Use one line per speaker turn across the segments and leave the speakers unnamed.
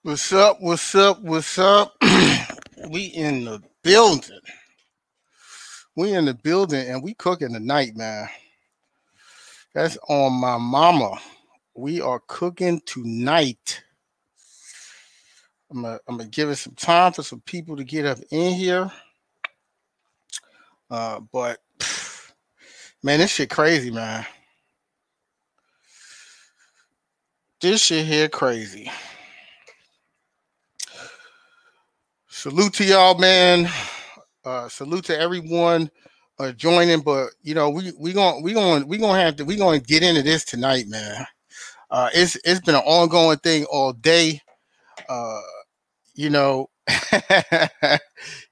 What's up? What's up? What's up? We in the building. We in the building and we cooking tonight, man. That's on my mama. We are cooking tonight. I'm gonna give it some time for some people to get up in here. But man, this shit crazy, man. This shit here crazy. Salute to y'all, man. Salute to everyone joining. But you know, we gonna get into this tonight, man. It's been an ongoing thing all day. Uh, you know,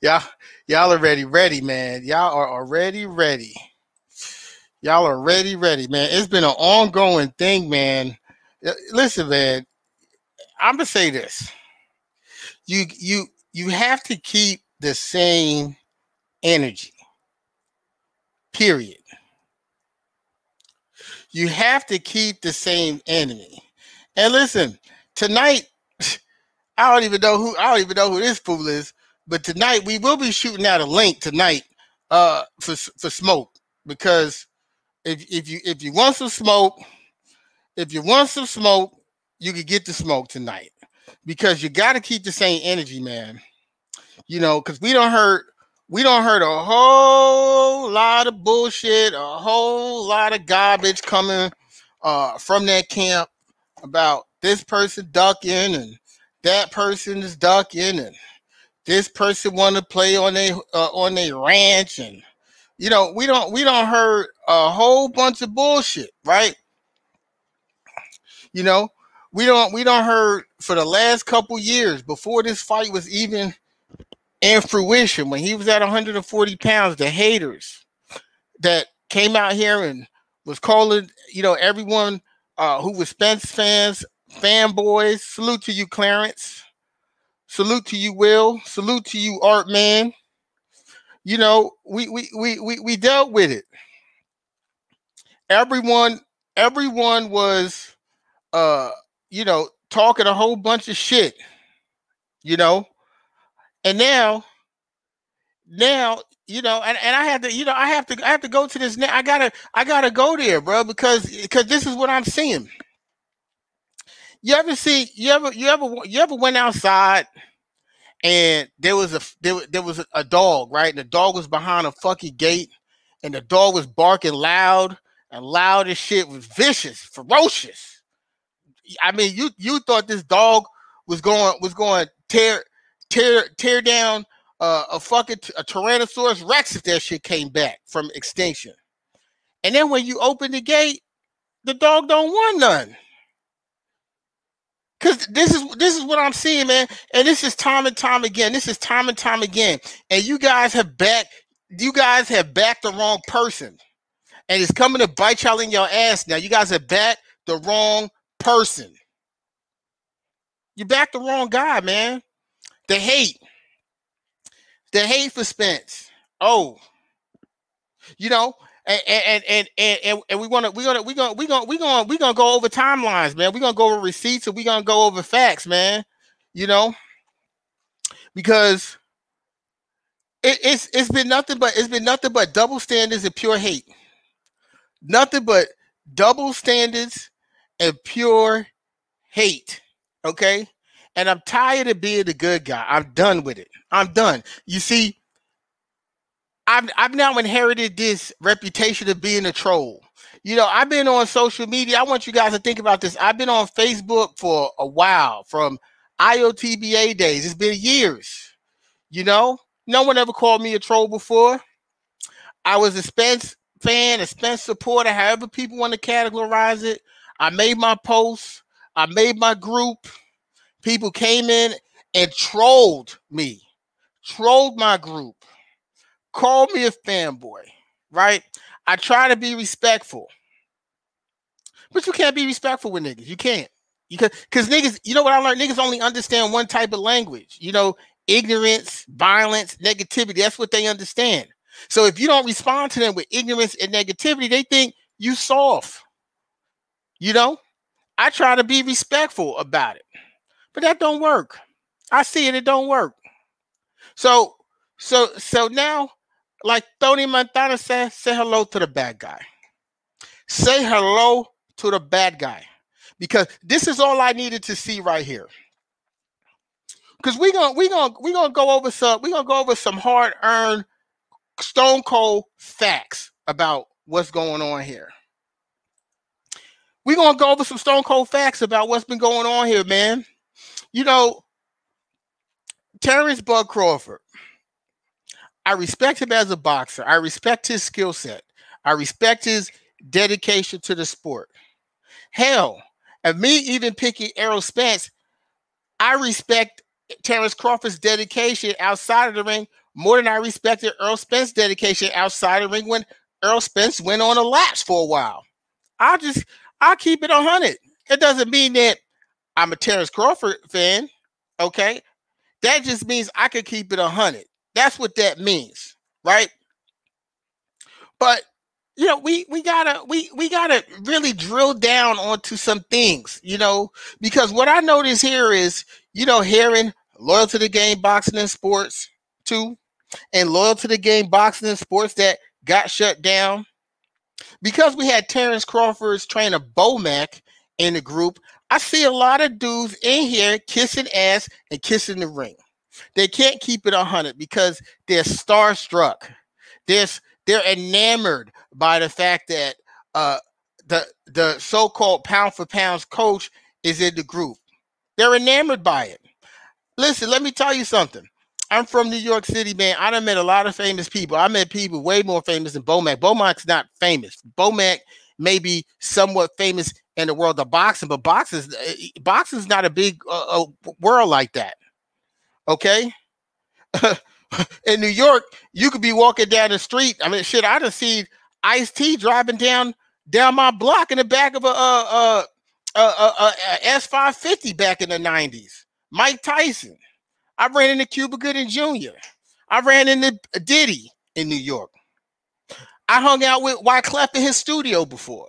y'all y'all already ready, man. Y'all are already ready. Y'all are ready, man. It's been an ongoing thing, man. Listen, man. I'm gonna say this. You have to keep the same energy. Period. You have to keep the same energy. And listen, tonight I don't even know who this fool is, but tonight we will be shooting out a link tonight for smoke, because if you want some smoke, you can get the smoke tonight, because you got to keep the same energy, man. You know, because we don't heard a whole lot of bullshit, a whole lot of garbage coming from that camp about this person ducking and that person is ducking and this person want to play on their ranch, and you know, we don't heard a whole bunch of bullshit, right? You know, we don't heard for the last couple years before this fight was even in fruition, when he was at 140 pounds, the haters that came out here and was calling, you know, everyone who was Spence fans, fanboys. Salute to you, Clarence. Salute to you, Will. Salute to you, Art Man. You know, we dealt with it. Everyone was you know, talking a whole bunch of shit, you know. And now, you know, and I had to, you know, I have to go to this now. I gotta go there, bro, because this is what I'm seeing. You ever went outside and there was a dog, right? And the dog was behind a fucking gate, and the dog was barking loud, and loud as shit, was vicious, ferocious. I mean, you thought this dog was going to tear down a fucking a Tyrannosaurus Rex if that shit came back from extinction. And then when you open the gate, the dog don't want none. Cause this is what I'm seeing, man, and this is time and time again. This is time and time again, and you guys have backed the wrong person, and it's coming to bite y'all in your ass now. You guys have backed the wrong person. You backed the wrong guy, man. The hate for Spence. Oh, you know, and we're gonna go over timelines, man. We're gonna go over receipts, and we're gonna go over facts, man. You know, because it's been nothing but double standards and pure hate. Nothing but double standards and pure hate. Okay. And I'm tired of being the good guy. I'm done with it. I'm done. You see, I've now inherited this reputation of being a troll. You know, I've been on social media. I want you guys to think about this. I've been on Facebook for a while, from IOTBA days. It's been years. You know, no one ever called me a troll before. I was a Spence fan, a Spence supporter, however people want to categorize it. I made my posts. I made my group. People came in and trolled me, trolled my group, called me a fanboy, right? I try to be respectful, but you can't be respectful with niggas. You can't. Because niggas, you know what I learned? Niggas only understand one type of language. You know, ignorance, violence, negativity. That's what they understand. So if you don't respond to them with ignorance and negativity, they think you soft. You know, I try to be respectful about it. But that don't work. I see it. It don't work. So now, like Tony Montana said, say hello to the bad guy. Say hello to the bad guy. Because this is all I needed to see right here. Because we're gonna go over some hard-earned, stone cold facts about what's going on here. We're gonna go over some stone cold facts about what's been going on here, man. You know, Terrence Bud Crawford, I respect him as a boxer. I respect his skill set. I respect his dedication to the sport. Hell, of me even picking Errol Spence, I respect Terrence Crawford's dedication outside of the ring more than I respected Errol Spence's dedication outside of the ring when Errol Spence went on a lapse for a while. I'll keep it 100. It doesn't mean that I'm a Terrence Crawford fan, okay? That just means I could keep it 100. That's what that means, right? But you know, we gotta really drill down onto some things, you know, because what I notice here is, you know, hearing loyal to the game, boxing and sports too, and loyal to the game, boxing and sports that got shut down because we had Terrence Crawford's trainer Bomac in the group. I see a lot of dudes in here kissing ass and kissing the ring. They can't keep it 100 because they're starstruck. They're enamored by the fact that the so-called pound for pounds coach is in the group. They're enamored by it. Listen, let me tell you something. I'm from New York City, man. I done met a lot of famous people. I met people way more famous than Bomac. Bomac's not famous. Bomac may be somewhat famous in the world of boxing, but boxing's not a big world like that. Okay? In New York, you could be walking down the street. I mean, shit, I done seen Ice-T driving down my block in the back of a S550 back in the 90s. Mike Tyson. I ran into Cuba Gooding Jr. I ran into Diddy in New York. I hung out with Wyclef in his studio before.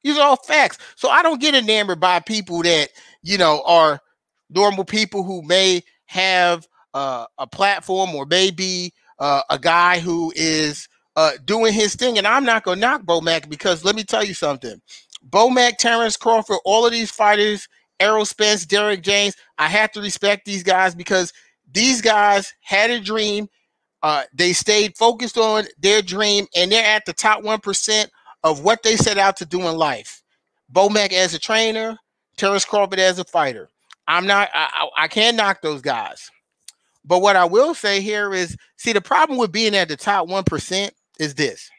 These are all facts. So I don't get enamored by people that, you know, are normal people who may have a platform or maybe a guy who is doing his thing. And I'm not going to knock Bomac because let me tell you something. Bomac, Terrence Crawford, all of these fighters, Errol Spence, Derrick James, I have to respect these guys because these guys had a dream. They stayed focused on their dream, and they're at the top 1% of what they set out to do in life. Bomac as a trainer, Terrence Crawford as a fighter. I can't knock those guys. But what I will say here is, see, the problem with being at the top 1% is this.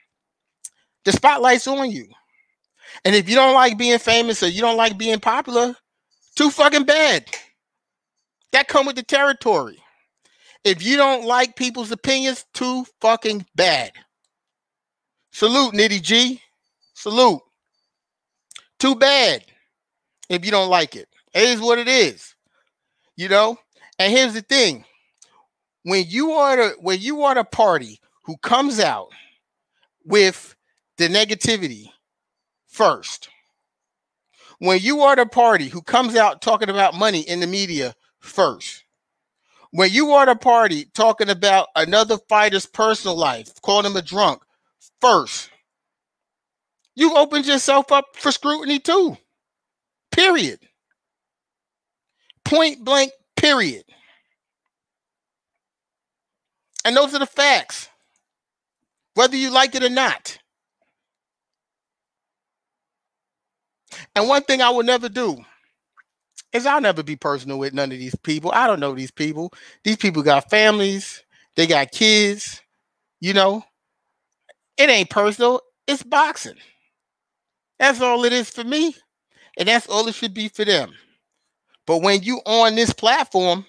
The spotlight's on you. And if you don't like being famous or you don't like being popular, too fucking bad. That come with the territory. If you don't like people's opinions, too fucking bad. Salute, Nitty G. Salute. Too bad if you don't like it. It is what it is. You know? And here's the thing. When you are the party who comes out with the negativity first, when you are the party who comes out talking about money in the media first, when you are the party talking about another fighter's personal life, calling him a drunk first, you opened yourself up for scrutiny too. Period. Point blank, period. And those are the facts, whether you like it or not. And one thing I will never do is I'll never be personal with none of these people. I don't know these people. These people got families. They got kids. You know, it ain't personal. It's boxing. That's all it is for me. And that's all it should be for them. But when you on this platform,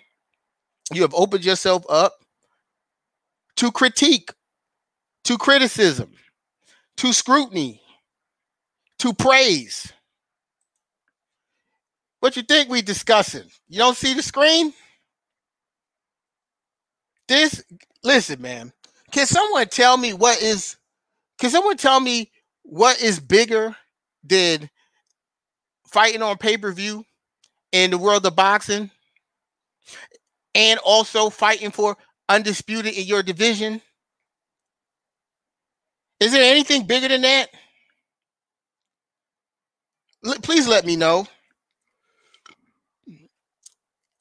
you have opened yourself up to critique, to criticism, to scrutiny, to praise. What you think we discussing? You don't see the screen? Listen, man. Can someone tell me what is bigger than fighting on pay-per-view in the world of boxing and also fighting for undisputed in your division? Is there anything bigger than that? Please let me know.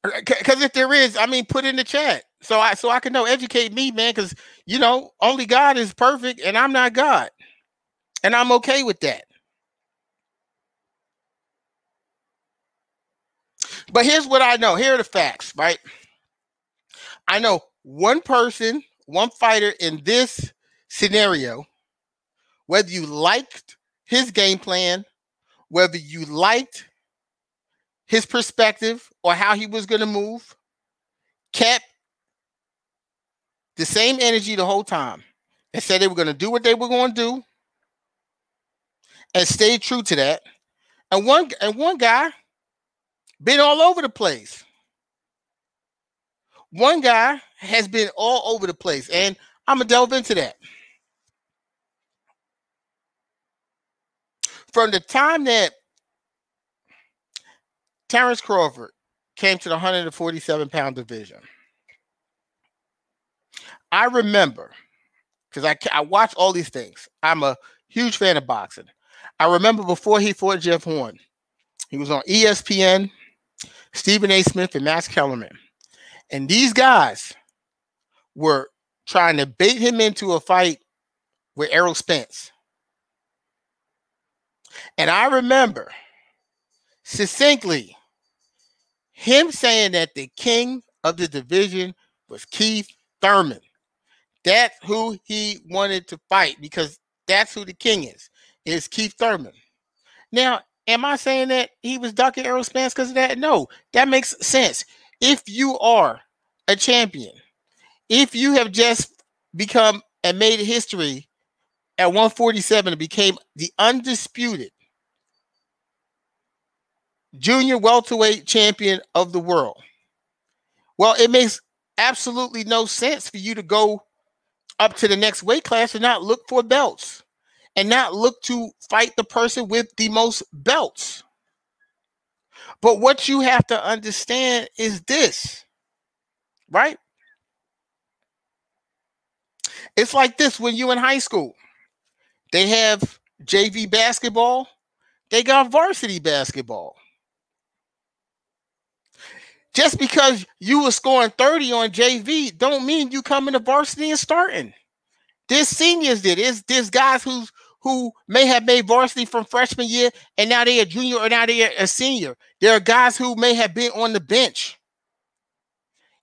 Because if there is, I mean, put in the chat so I can know. Educate me, man. Because only God is perfect, and I'm not God, and I'm okay with that. But here's what I know. Here are the facts, right? I know one person, one fighter in this scenario, whether you liked his game plan, whether you liked his perspective or how he was going to move, kept the same energy the whole time and said they were going to do what they were going to do and stayed true to that. And one guy been all over the place. One guy has been all over the place, and I'm going to delve into that. From the time that Terrence Crawford came to the 147-pound division, I remember, because I watch all these things. I'm a huge fan of boxing. I remember before he fought Jeff Horn, he was on ESPN, Stephen A. Smith, and Max Kellerman. And these guys were trying to bait him into a fight with Errol Spence. And I remember succinctly him saying that the king of the division was Keith Thurman. That's who he wanted to fight because that's who the king is Keith Thurman. Now, am I saying that he was ducking Errol Spence because of that? No, that makes sense. If you are a champion, if you have just become and made history at 147 and became the undisputed junior welterweight champion of the world, well, it makes absolutely no sense for you to go up to the next weight class and not look for belts and not look to fight the person with the most belts. But what you have to understand is this, right? It's like this when you're in high school. They have JV basketball. They got varsity basketball. Just because you were scoring 30 on JV don't mean you come into varsity and starting. There's seniors there. There's guys who may have made varsity from freshman year and now they're a junior or now they're a senior. There are guys who may have been on the bench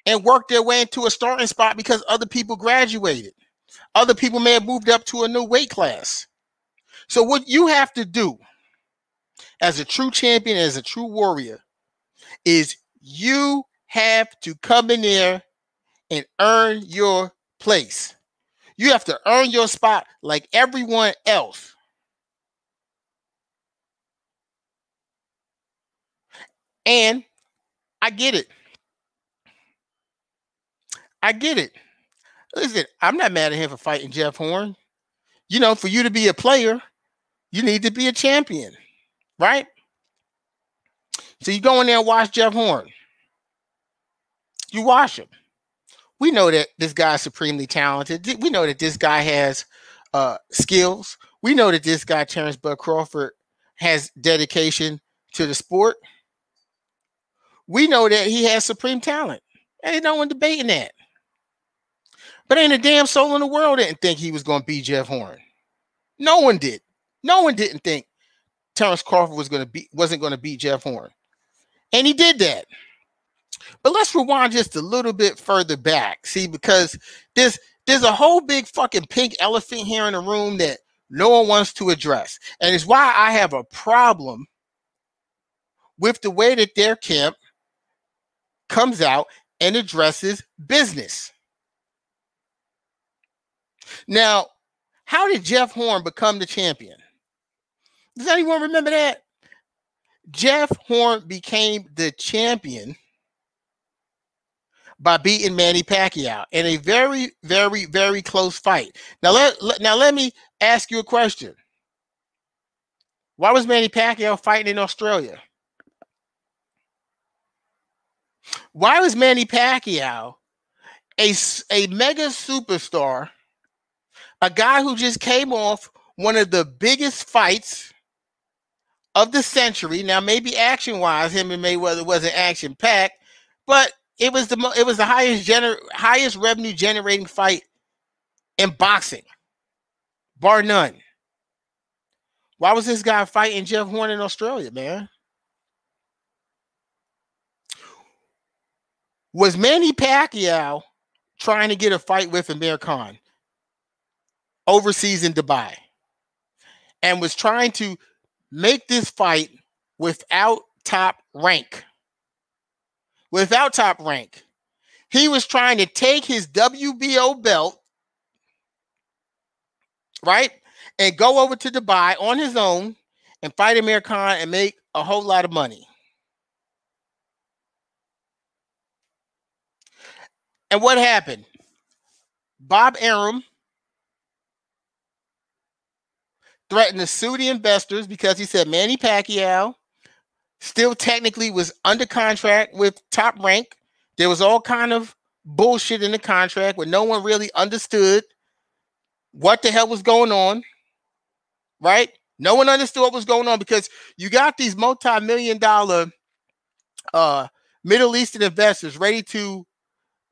and worked their way into a starting spot because other people graduated. Other people may have moved up to a new weight class. So what you have to do as a true champion, as a true warrior, is you have to come in there and earn your place. You have to earn your spot like everyone else. And I get it. I get it. Listen, I'm not mad at him for fighting Jeff Horn. For you to be a player, you need to be a champion, right? So you go in there and watch Jeff Horn. You watch him. We know that this guy's supremely talented. We know that this guy has skills. We know that this guy, Terrence Bud Crawford, has dedication to the sport. We know that he has supreme talent. Ain't no one debating that. But ain't a damn soul in the world didn't think he was going to beat Jeff Horn. No one did. No one didn't think Terrence Crawford wasn't going to beat Jeff Horn. And he did that. But let's rewind just a little bit further back. See, because there's a whole big fucking pink elephant here in the room that no one wants to address. And it's why I have a problem with the way that their camp comes out and addresses business. Now, how did Jeff Horn become the champion? Does anyone remember that? Jeff Horn became the champion by beating Manny Pacquiao in a very, very, very close fight. Now let me ask you a question. Why was Manny Pacquiao fighting in Australia? Why was Manny Pacquiao a mega superstar, a guy who just came off one of the biggest fights of the century? Now, maybe action-wise, him and Mayweather wasn't action-packed, but it was the highest revenue generating fight in boxing, bar none. Why was this guy fighting Jeff Horn in Australia, man? Was Manny Pacquiao trying to get a fight with Amir Khan overseas in Dubai, and was trying to make this fight without top rank? Without top rank. He was trying to take his WBO belt, right, and go over to Dubai on his own and fight Amir Khan and make a whole lot of money. And what happened? Bob Arum threatened to sue the investors because he said Manny Pacquiao still technically was under contract with Top Rank. There was all kind of bullshit in the contract where no one really understood what the hell was going on, right? No one understood what was going on because you got these multi-million-dollar Middle Eastern investors ready to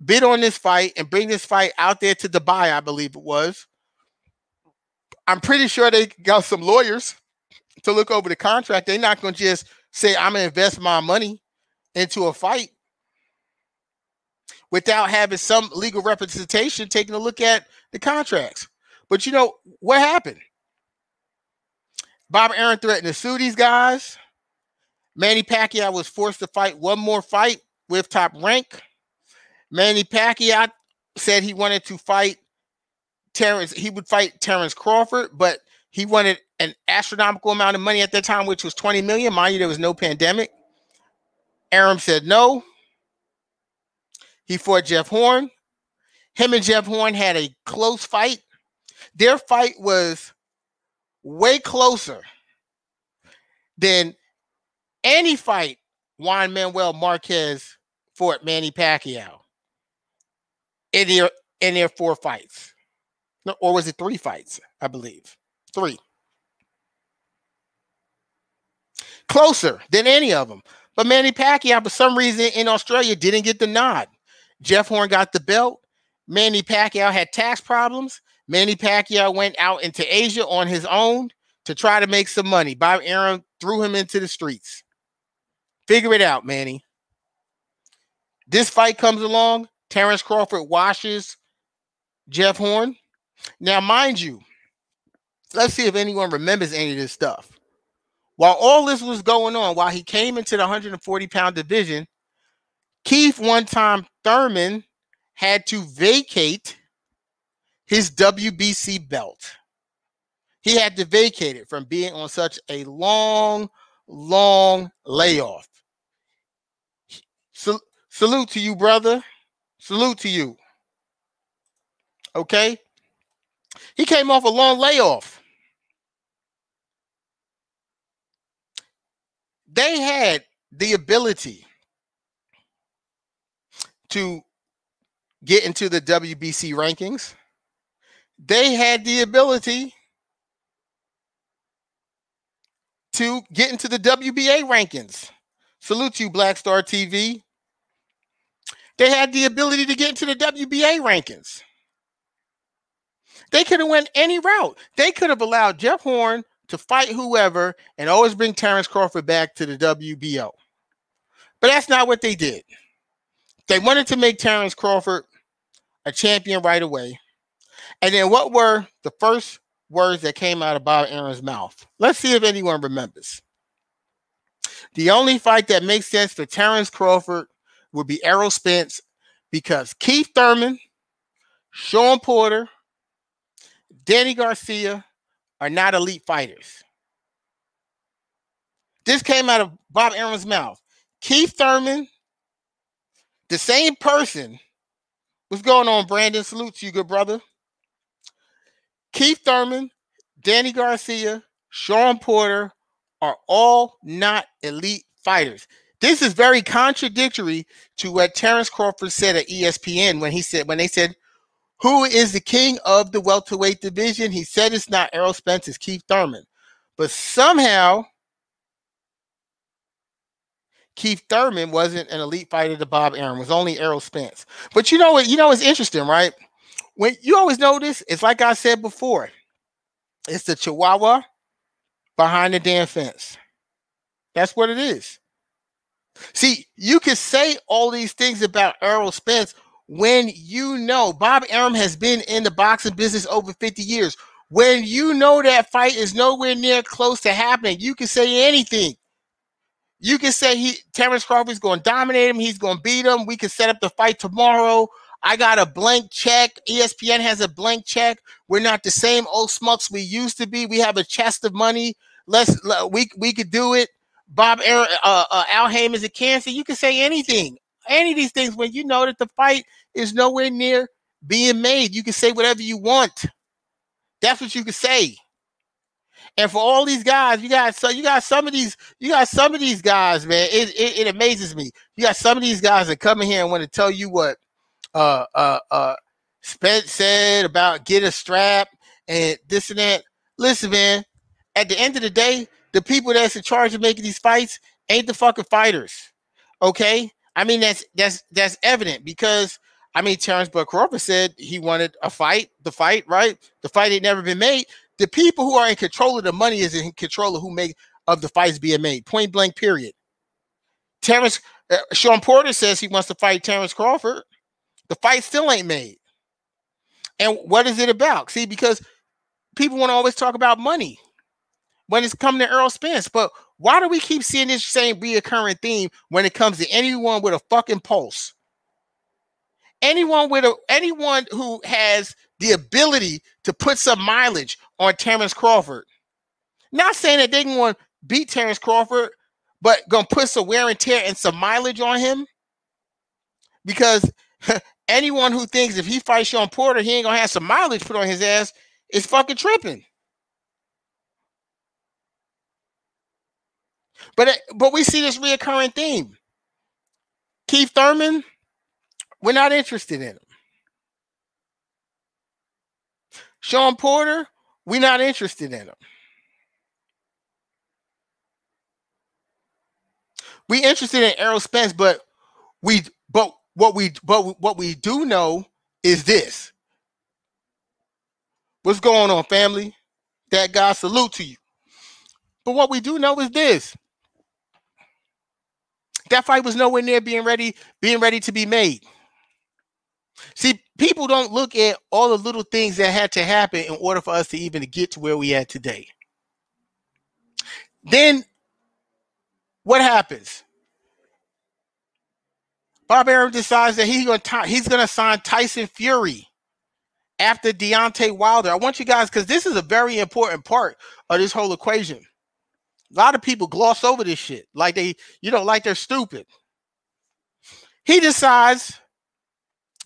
bid on this fight and bring this fight out there to Dubai, I believe it was. I'm pretty sure they got some lawyers to look over the contract. They're not going to just say, I'm going to invest my money into a fight without having some legal representation taking a look at the contracts. But you know what happened? Bob Arum threatened to sue these guys. Manny Pacquiao was forced to fight one more fight with Top Rank. Manny Pacquiao said he wanted to fight Terrence. He would fight Terrence Crawford, but he wanted an astronomical amount of money at that time, which was $20 million. Mind you, there was no pandemic. Arum said no. He fought Jeff Horn. Him and Jeff Horn had a close fight. Their fight was way closer than any fight Juan Manuel Marquez fought Manny Pacquiao in their 4 fights. No, or was it 3 fights? I believe 3. Closer than any of them. But Manny Pacquiao, for some reason, in Australia, didn't get the nod. Jeff Horn got the belt. Manny Pacquiao had tax problems. Manny Pacquiao went out into Asia on his own to try to make some money. Bob Arum threw him into the streets. Figure it out, Manny. This fight comes along. Terrence Crawford washes Jeff Horn. Now, mind you, let's see if anyone remembers any of this stuff. While all this was going on, while he came into the 140-pound division, Keith one-time Thurman had to vacate his WBC belt. He had to vacate it from being on such a long layoff. Salute to you, brother. Salute to you. Okay? He came off a long layoff. They had the ability to get into the WBC rankings. They had the ability to get into the WBA rankings. Salute to you, Blackstar TV. They had the ability to get into the WBA rankings. They could have went any route. They could have allowed Jeff Horn to fight whoever and always bring Terrence Crawford back to the WBO. But that's not what they did. They wanted to make Terrence Crawford a champion right away. And then what were the first words that came out of Bob Arum's mouth? Let's see if anyone remembers. The only fight that makes sense for Terrence Crawford would be Errol Spence because Keith Thurman, Sean Porter, Danny Garcia are not elite fighters. This came out of Bob Arum's mouth. Keith Thurman, the same person. What's going on, Brandon? Salute to you, good brother. Keith Thurman, Danny Garcia, Sean Porter are all not elite fighters. This is very contradictory to what Terence Crawford said at ESPN when they said, who is the king of the welterweight division? He said it's not Errol Spence, it's Keith Thurman. But somehow Keith Thurman wasn't an elite fighter to Bob Arum. It was only Errol Spence. But you know what? You know what's interesting, right? When you always notice, it's like I said before, it's the Chihuahua behind the damn fence. That's what it is. See, you can say all these things about Errol Spence when you know Bob Arum has been in the boxing business over 50 years. When you know that fight is nowhere near close to happening, you can say anything. You can say Terence Crawford's going to dominate him. He's going to beat him. We can set up the fight tomorrow. I got a blank check. ESPN has a blank check. We're not the same old smucks we used to be. We have a chest of money. We could do it. Bob Arum, Al Heyman's a cancer. You can say anything. Any of these things when you know that the fight is nowhere near being made. You can say whatever you want. That's what you can say. And for all these guys, you got some of these guys, man. It amazes me. You got some of these guys that come in here and want to tell you what Spence said about get a strap and this and that. Listen, man, at the end of the day, the people that's in charge of making these fights ain't the fucking fighters. Okay? I mean, that's evident because I mean Terence Crawford said he wanted the fight, right? The fight ain't never been made. The people who are in control of the money is in control of the fights being made. Point blank, period. Sean Porter says he wants to fight Terence Crawford. The fight still ain't made. And what is it about? See, because people want to always talk about money when it's coming to Errol Spence. But why do we keep seeing this same reoccurring theme when it comes to anyone with a fucking pulse? Anyone who has the ability to put some mileage on Terence Crawford. Not saying that they're going to beat Terence Crawford, but going to put some wear and tear and some mileage on him. Because anyone who thinks if he fights Sean Porter, he ain't going to have some mileage put on his ass is fucking tripping. But we see this reoccurring theme. Keith Thurman, we're not interested in him. Sean Porter, we're not interested in him. We're interested in Errol Spence, but what we do know is this. What's going on, family? That guy, salute to you. But what we do know is this. That fight was nowhere near being ready to be made. See, people don't look at all the little things that had to happen in order for us to even get to where we are today. Then what happens? Bob Arum decides that he's going to sign Tyson Fury after Deontay Wilder. I want you guys, because this is a very important part of this whole equation. A lot of people gloss over this shit like they're stupid. He decides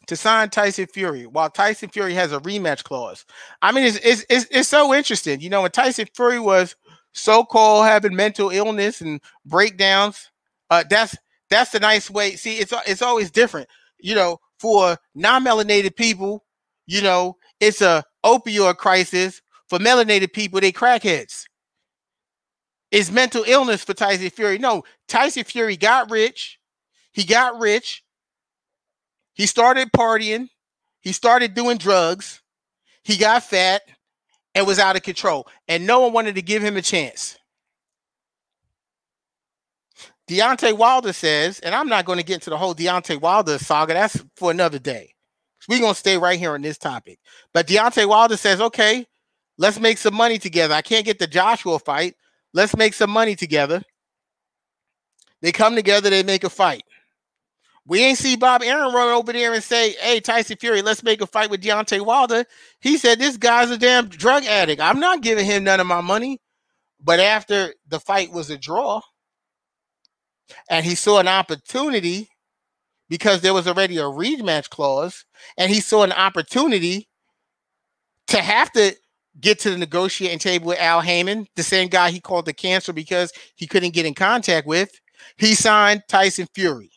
to sign Tyson Fury while Tyson Fury has a rematch clause. I mean, it's so interesting. You know, when Tyson Fury was so-called having mental illness and breakdowns, that's the nice way. See, it's always different. You know, for non-melanated people, you know, it's a opioid crisis. For melanated people, they crackheads. It's mental illness for Tyson Fury. No, Tyson Fury got rich. He got rich. He started partying. He started doing drugs. He got fat and was out of control. And no one wanted to give him a chance. Deontay Wilder says, and I'm not going to get into the whole Deontay Wilder saga. That's for another day. We're going to stay right here on this topic. But Deontay Wilder says, okay, let's make some money together. I can't get the Joshua fight. Let's make some money together. They come together. They make a fight. We ain't see Bob Arum run over there and say, hey, Tyson Fury, let's make a fight with Deontay Wilder. He said, this guy's a damn drug addict. I'm not giving him none of my money. But after the fight was a draw and he saw an opportunity because there was already a rematch clause and he saw an opportunity to have to get to the negotiating table with Al Heyman, the same guy he called the cancer because he couldn't get in contact with. He signed Tyson Fury.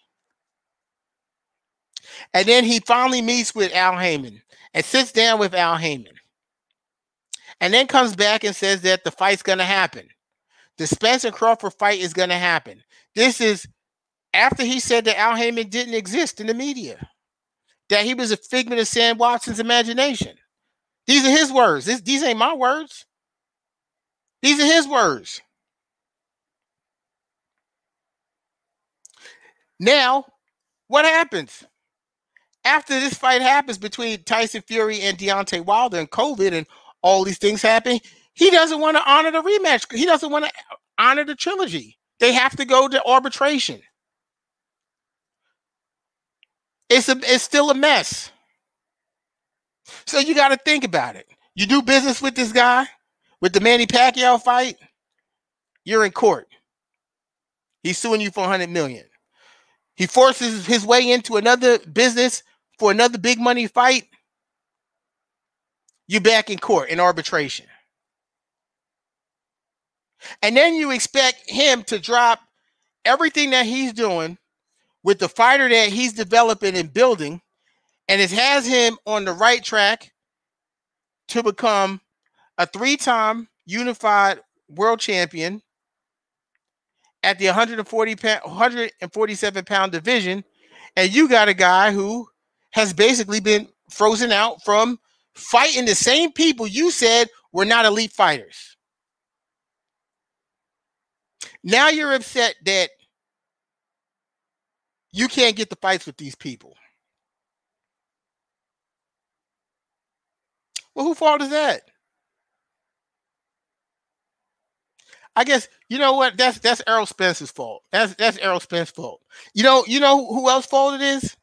And then he finally meets with Al Heyman and sits down with Al Heyman. And then comes back and says that the fight's going to happen. The Spencer Crawford fight is going to happen. This is after he said that Al Heyman didn't exist in the media, that he was a figment of Sam Watson's imagination. These are his words. These ain't my words. These are his words. Now, what happens? After this fight happens between Tyson Fury and Deontay Wilder and COVID and all these things happen, he doesn't want to honor the rematch. He doesn't want to honor the trilogy. They have to go to arbitration. It's still a mess. So you got to think about it. You do business with this guy, with the Manny Pacquiao fight, you're in court. He's suing you for $100 million. He forces his way into another business for another big money fight. You're back in court in arbitration. And then you expect him to drop everything that he's doing with the fighter that he's developing and building, and it has him on the right track to become a 3-time unified world champion at the 147-pound division, and you got a guy who has basically been frozen out from fighting the same people you said were not elite fighters. Now you're upset that you can't get the fights with these people. Well, whose fault is that? I guess you know what? That's Errol Spence's fault. That's Errol Spence's fault. You know who else's fault it is?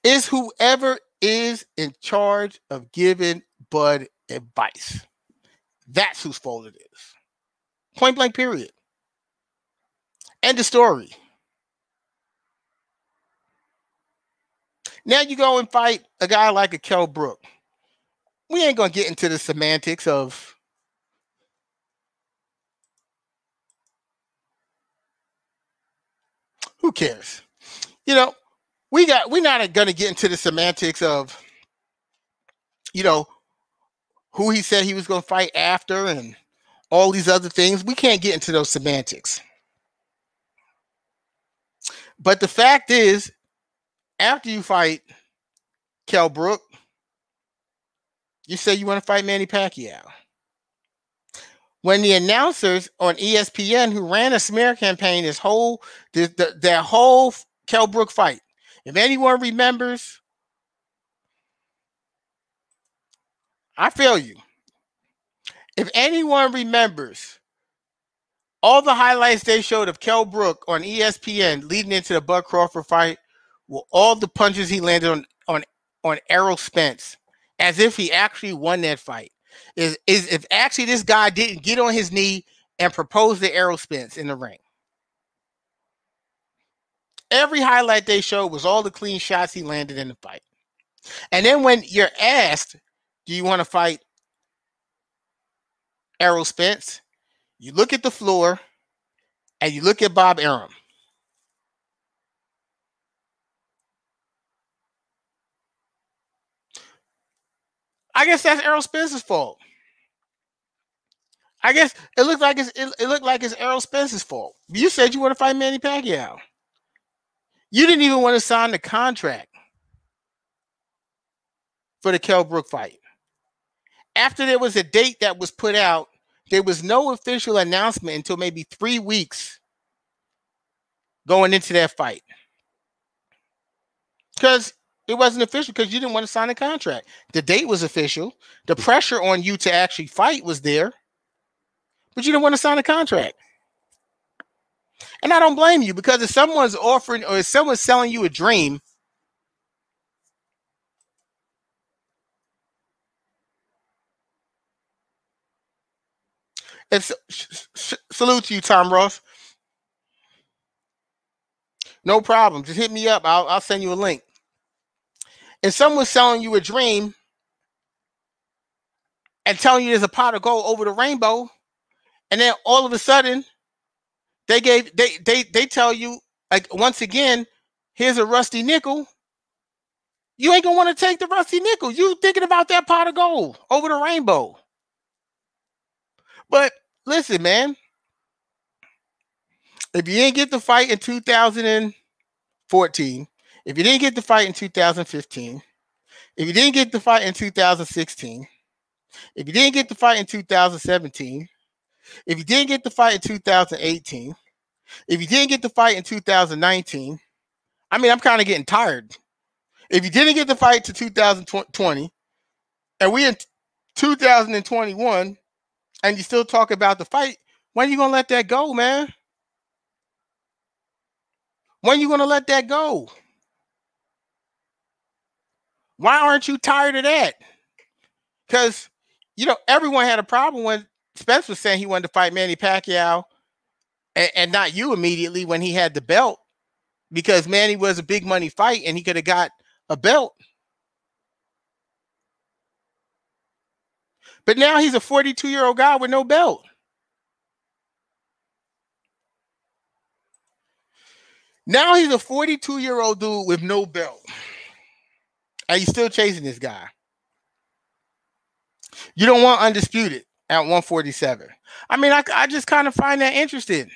It's whoever is in charge of giving Bud advice. That's whose fault it is. Point blank, period. End of story. Now you go and fight a guy like a Kell Brook. We ain't going to get into the semantics of who cares. You know, we're not going to get into the semantics of, you know, who he said he was going to fight after and all these other things. We can't get into those semantics. But the fact is, after you fight Kell Brook, you say you want to fight Manny Pacquiao. When the announcers on ESPN who ran a smear campaign that whole Kell Brook fight, if anyone remembers, I feel you. If anyone remembers all the highlights they showed of Kell Brook on ESPN leading into the Bud Crawford fight, with all the punches he landed on Errol Spence, as if he actually won that fight, is if actually this guy didn't get on his knee and propose to Errol Spence in the ring. Every highlight they showed was all the clean shots he landed in the fight. And then when you're asked, do you want to fight Errol Spence? You look at the floor and you look at Bob Arum. I guess that's Errol Spence's fault. I guess it looked like it's Errol Spence's fault. You said you want to fight Manny Pacquiao. You didn't even want to sign the contract for the Kell Brook fight. After there was a date that was put out, there was no official announcement until maybe 3 weeks going into that fight. Because it wasn't official, because you didn't want to sign a contract. The date was official. The pressure on you to actually fight was there, but you didn't want to sign a contract. And I don't blame you, because if someone's offering or if someone's selling you a dream, salute to you, Tom Ross. No problem. Just hit me up. I'll send you a link. If someone's selling you a dream and telling you there's a pot of gold over the rainbow, And then all of a sudden, they tell you, like, once again, here's a rusty nickel. You ain't gonna want to take the rusty nickel. You thinking about that pot of gold over the rainbow. But listen, man, if you didn't get the fight in 2014, if you didn't get the fight in 2015, if you didn't get the fight in 2016, if you didn't get the fight in 2017, if you didn't get the fight in 2018, if you didn't get the fight in 2019, I mean, I'm kind of getting tired. If you didn't get the fight to 2020, and we in 2021, and you still talk about the fight, when are you going to let that go, man? When are you going to let that go? Why aren't you tired of that? Because, everyone had a problem when Spence was saying he wanted to fight Manny Pacquiao and not you immediately when he had the belt, because Manny was a big money fight and he could have got a belt. But now he's a 42-year-old guy with no belt. Now he's a 42-year-old dude with no belt. And he's still chasing this guy. You don't want undisputed at 147. I mean, I just kind of find that interesting.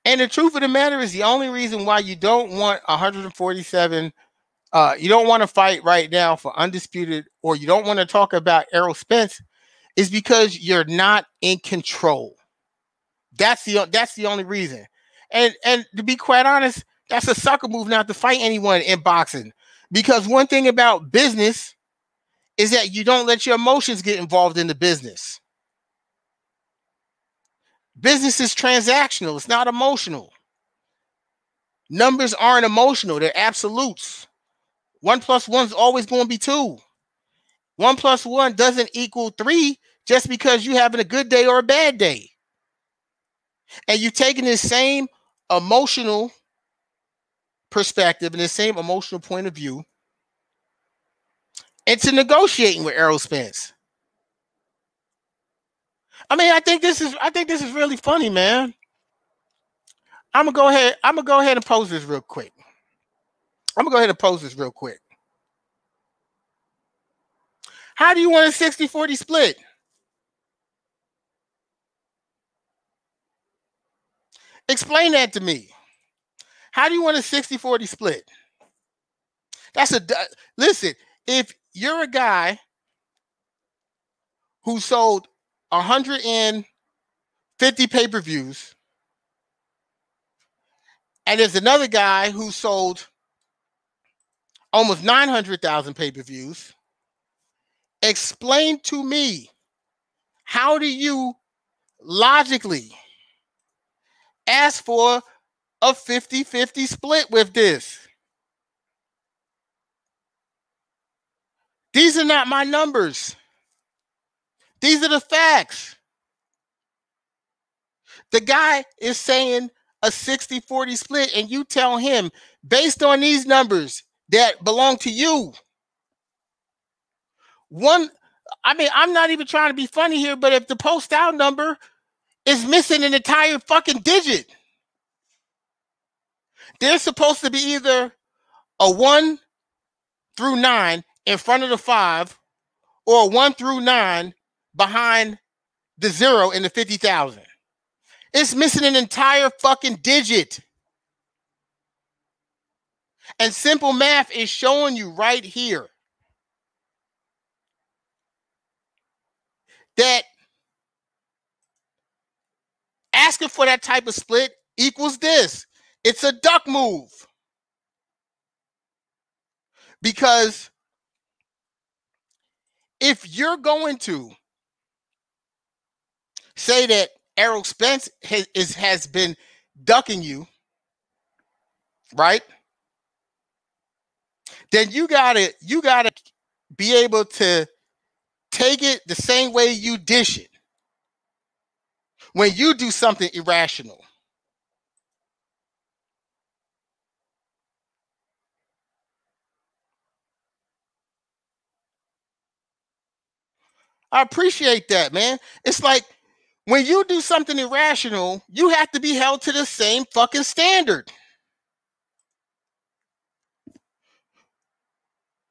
And the truth of the matter is, the only reason why you don't want 147, you don't want to fight right now for undisputed, or you don't want to talk about Errol Spence, is because you're not in control. That's the only reason. And to be quite honest, that's a sucker move not to fight anyone in boxing. Because one thing about business is that you don't let your emotions get involved in the business. Business is transactional. It's not emotional. Numbers aren't emotional. They're absolutes. 1 + 1 is always going to be 2. 1 + 1 doesn't equal 3 just because you're having a good day or a bad day. And you're taking the same emotional perspective and the same emotional point of view into negotiating with Errol Spence. I mean, I think this is really funny, man. I'm gonna go ahead and pose this real quick. How do you want a 60-40 split? Explain that to me. How do you want a 60-40 split? Listen, if you're a guy who sold 150 pay-per-views, and there's another guy who sold almost 900,000 pay-per-views, explain to me, how do you logically ask for a 50-50 split with this? These are not my numbers. These are the facts. The guy is saying a 60-40 split, and you tell him, based on these numbers that belong to you, I'm not even trying to be funny here, but if the post-out number is missing an entire fucking digit, there's supposed to be either a 1 through 9 in front of the 5, or a 1 through 9 behind the 0 in the 50,000. It's missing an entire fucking digit. And simple math is showing you right here that asking for that type of split equals this. It's a duck move. Because if you're going to say that Errol Spence has been ducking you, right? Then you gotta be able to take it the same way you dish it when you do something irrational. I appreciate that, man. It's like when you do something irrational, you have to be held to the same fucking standard.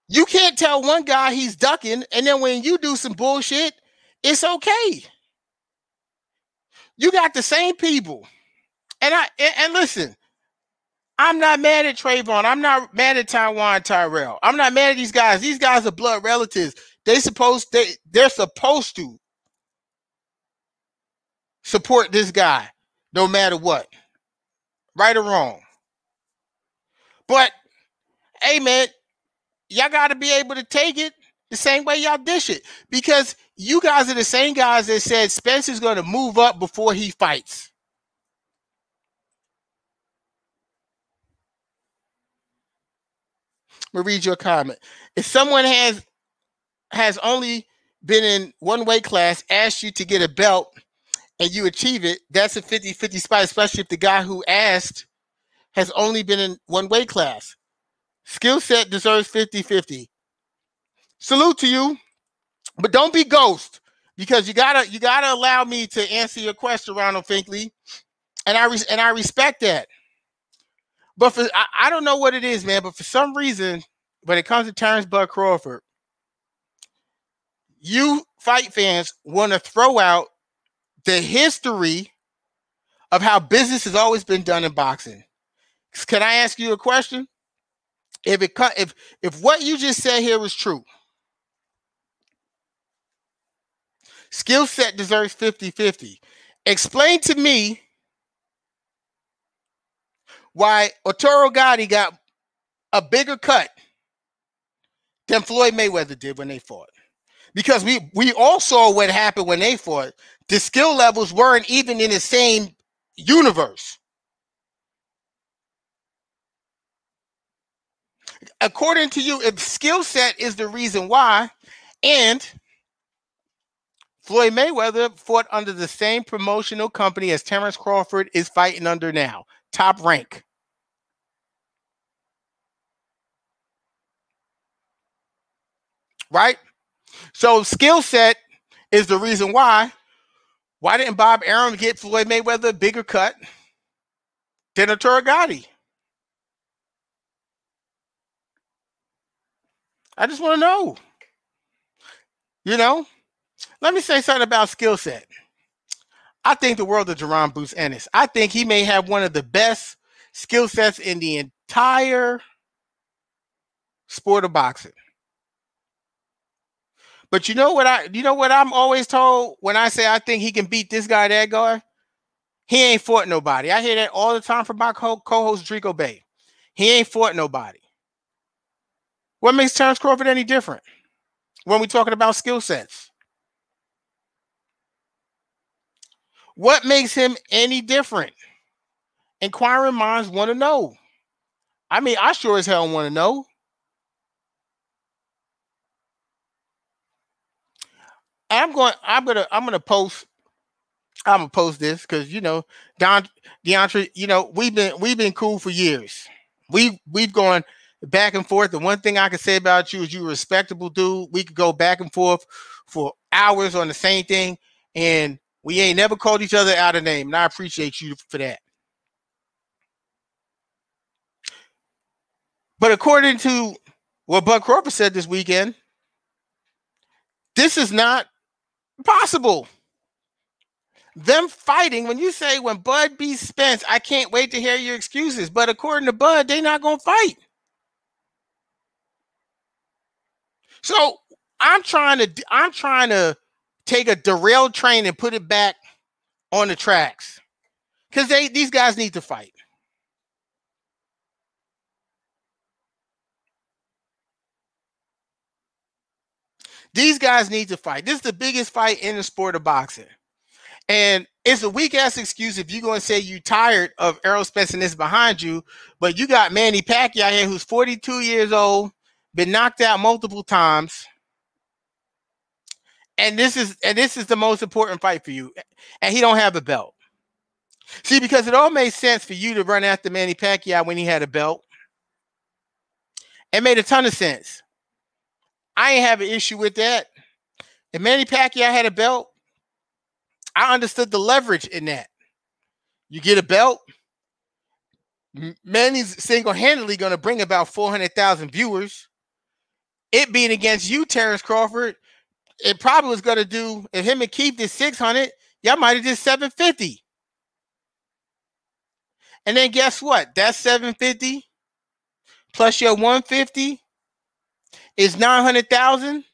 You can't tell one guy he's ducking, and then when you do some bullshit, it's okay. You got the same people. And listen, I'm not mad at Trayvon. I'm not mad at Tyrell. I'm not mad at these guys. These guys are blood relatives. They're supposed to support this guy no matter what. Right or wrong. But hey man, y'all gotta be able to take it the same way y'all dish it. Because you guys are the same guys that said Spencer's gonna move up before he fights. I'm gonna read your comment. If someone has only been in one weight class, asked you to get a belt, and you achieve it, that's a 50-50 spot, especially if the guy who asked has only been in one weight class. Skill set deserves 50-50. Salute to you, but don't be ghost, because you gotta allow me to answer your question, Ronald Finkley, and I respect that. But I don't know what it is, man, but for some reason, when it comes to Terrence Bud Crawford, you fight fans want to throw out the history of how business has always been done in boxing. Can I ask you a question? If what you just said here was true, skill set deserves 50-50. Explain to me why Arturo Gatti got a bigger cut than Floyd Mayweather did when they fought. Because we all saw what happened when they fought. The skill levels weren't even in the same universe. According to you, if skill set is the reason why, and Floyd Mayweather fought under the same promotional company as Terrence Crawford is fighting under now, Top Rank. Right? So skill set is the reason why. Why didn't Bob Arum get Floyd Mayweather a bigger cut than Arturo Gatti? I just want to know. You know? Let me say something about skill set. I think the world of Jerome Boots Ennis. I think he may have one of the best skill sets in the entire sport of boxing. But you know what I'm always told when I say I think he can beat this guy, that guy? He ain't fought nobody. I hear that all the time from my co-host Drico Bay. He ain't fought nobody. What makes Terrence Crawford any different when we're talking about skill sets? What makes him any different? Inquiring minds want to know. I mean, I sure as hell want to know. I'm gonna post this because DeAndre, we've been cool for years. We've gone back and forth. The one thing I can say about you is you're a respectable dude. We could go back and forth for hours on the same thing, and we ain't never called each other out of name. And I appreciate you for that. But according to what Bud Crawford said this weekend, this is not possible. Them fighting, when you say when Bud beats Spence, I can't wait to hear your excuses. But according to Bud, they're not going to fight. So I'm trying to take a derailed train and put it back on the tracks. Because these guys need to fight. These guys need to fight. This is the biggest fight in the sport of boxing. And it's a weak-ass excuse if you're going to say you're tired of Errol Spence and this behind you, but you got Manny Pacquiao here who's 42 years old, been knocked out multiple times, and this is the most important fight for you, and he don't have a belt. See, because it all made sense for you to run after Manny Pacquiao when he had a belt. It made a ton of sense. I ain't have an issue with that. If Manny Pacquiao had a belt, I understood the leverage in that. You get a belt, Manny's single-handedly going to bring about 400,000 viewers. It being against you, Terrence Crawford, it probably was going to do, if him and Keith did 600, y'all might have did 750. And then guess what? That 750 plus your 150 is 900,000.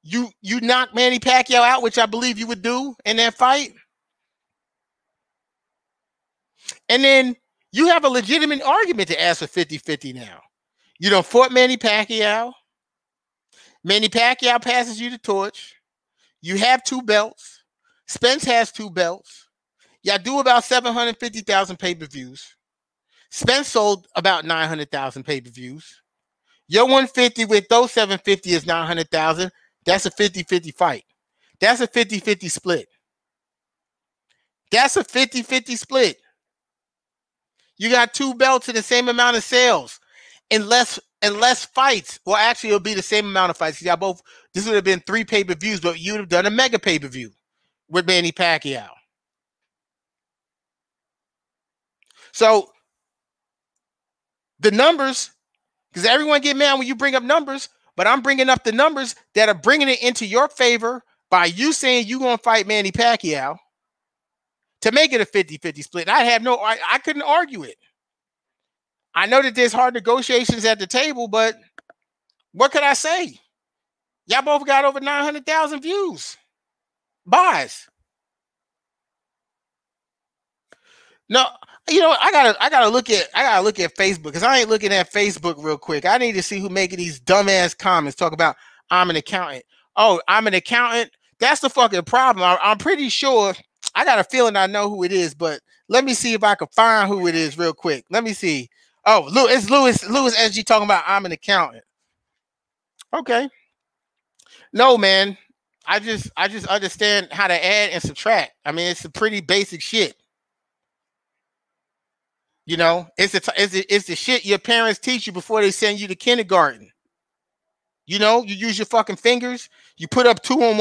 You knock Manny Pacquiao out, which I believe you would do in that fight. And then you have a legitimate argument to ask for 50-50 now. You done fought Manny Pacquiao. Manny Pacquiao passes you the torch. You have 2 belts. Spence has 2 belts. Y'all do about 750,000 pay-per-views. Spence sold about 900,000 pay-per-views. Your 150 with those 750 is 900,000. That's a 50-50 fight. That's a 50-50 split. That's a 50-50 split. You got 2 belts and the same amount of sales and less fights. Well, actually, it'll be the same amount of fights. Y'all both, this would have been 3 pay-per-views, but you would have done a mega pay-per-view with Manny Pacquiao. So the numbers, because everyone get mad when you bring up numbers, but I'm bringing up the numbers that are bringing it into your favor by you saying you're going to fight Manny Pacquiao to make it a 50-50 split. And I couldn't argue it. I know that there's hard negotiations at the table, but what could I say? Y'all both got over 900,000 views. Buys. No, you know, I gotta look at Facebook, because I ain't looking at Facebook real quick. I need to see who making these dumbass comments. Talk about I'm an accountant. Oh, I'm an accountant. That's the fucking problem. I'm pretty sure. I got a feeling I know who it is, but let me see if I can find who it is real quick. Let me see. Oh, it's Lewis SG talking about I'm an accountant. Okay. No, man. I just understand how to add and subtract. I mean, it's a pretty basic shit. You know, it's the shit your parents teach you before they send you to kindergarten. You know, you use your fucking fingers. You put up 2 on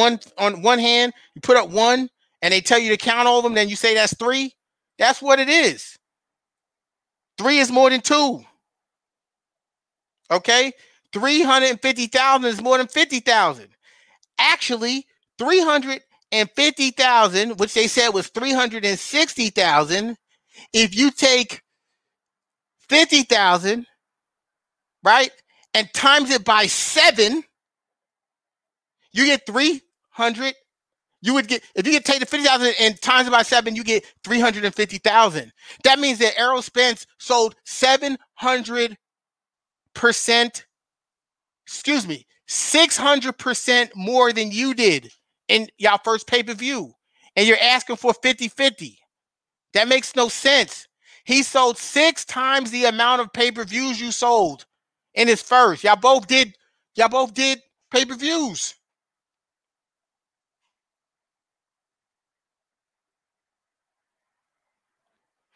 one hand. You put up 1, and they tell you to count all of them. Then you say that's 3. That's what it is. 3 is more than 2. Okay, 350,000 is more than 50,000. Actually, 350,000, which they said was 360,000. If you take 50,000, right, and times it by 7, you get 300. You would get, if you could take the 50,000 and times it by 7, you get 350,000. That means that Errol Spence sold 600% more than you did in y'all first pay-per-view. And you're asking for 50-50. That makes no sense. He sold 6 times the amount of pay-per-views you sold in his first. Y'all both did pay-per-views.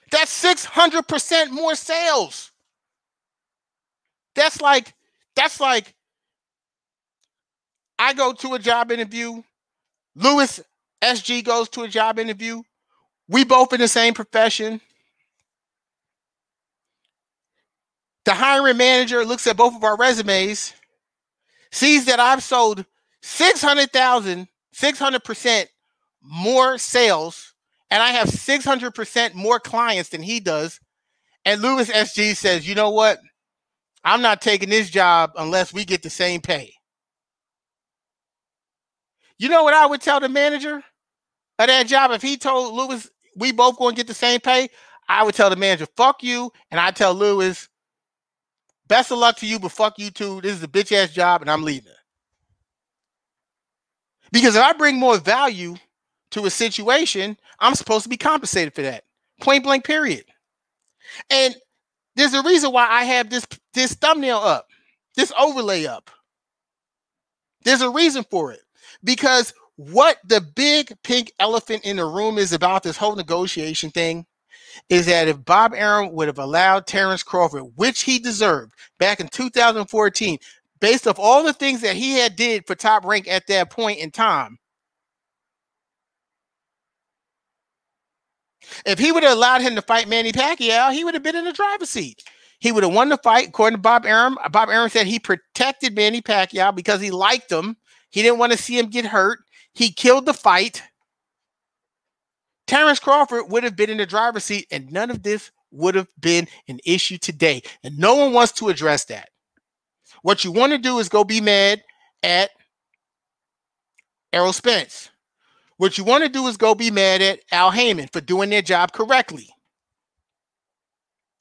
That's 600% more sales. That's like I go to a job interview. Lewis SG goes to a job interview. We both in the same profession. The hiring manager looks at both of our resumes, sees that I've sold 600% more sales, and I have 600% more clients than he does. And Lewis SG says, you know what? I'm not taking this job unless we get the same pay. You know what I would tell the manager of that job if he told Lewis we both going to get the same pay? I would tell the manager, fuck you, and I tell Lewis, best of luck to you, but fuck you too. This is a bitch-ass job, and I'm leaving. Because if I bring more value to a situation, I'm supposed to be compensated for that. Point blank, period. And there's a reason why I have this thumbnail up, this overlay up. There's a reason for it. Because what the big pink elephant in the room is about this whole negotiation thing is that if Bob Arum would have allowed Terrence Crawford, which he deserved back in 2014, based off all the things that he had did for Top Rank at that point in time. If he would have allowed him to fight Manny Pacquiao, he would have been in the driver's seat. He would have won the fight, according to Bob Arum. Bob Arum said he protected Manny Pacquiao because he liked him. He didn't want to see him get hurt. He killed the fight. Terrence Crawford would have been in the driver's seat, and none of this would have been an issue today. And no one wants to address that. What you want to do is go be mad at Errol Spence. What you want to do is go be mad at Al Heyman for doing their job correctly.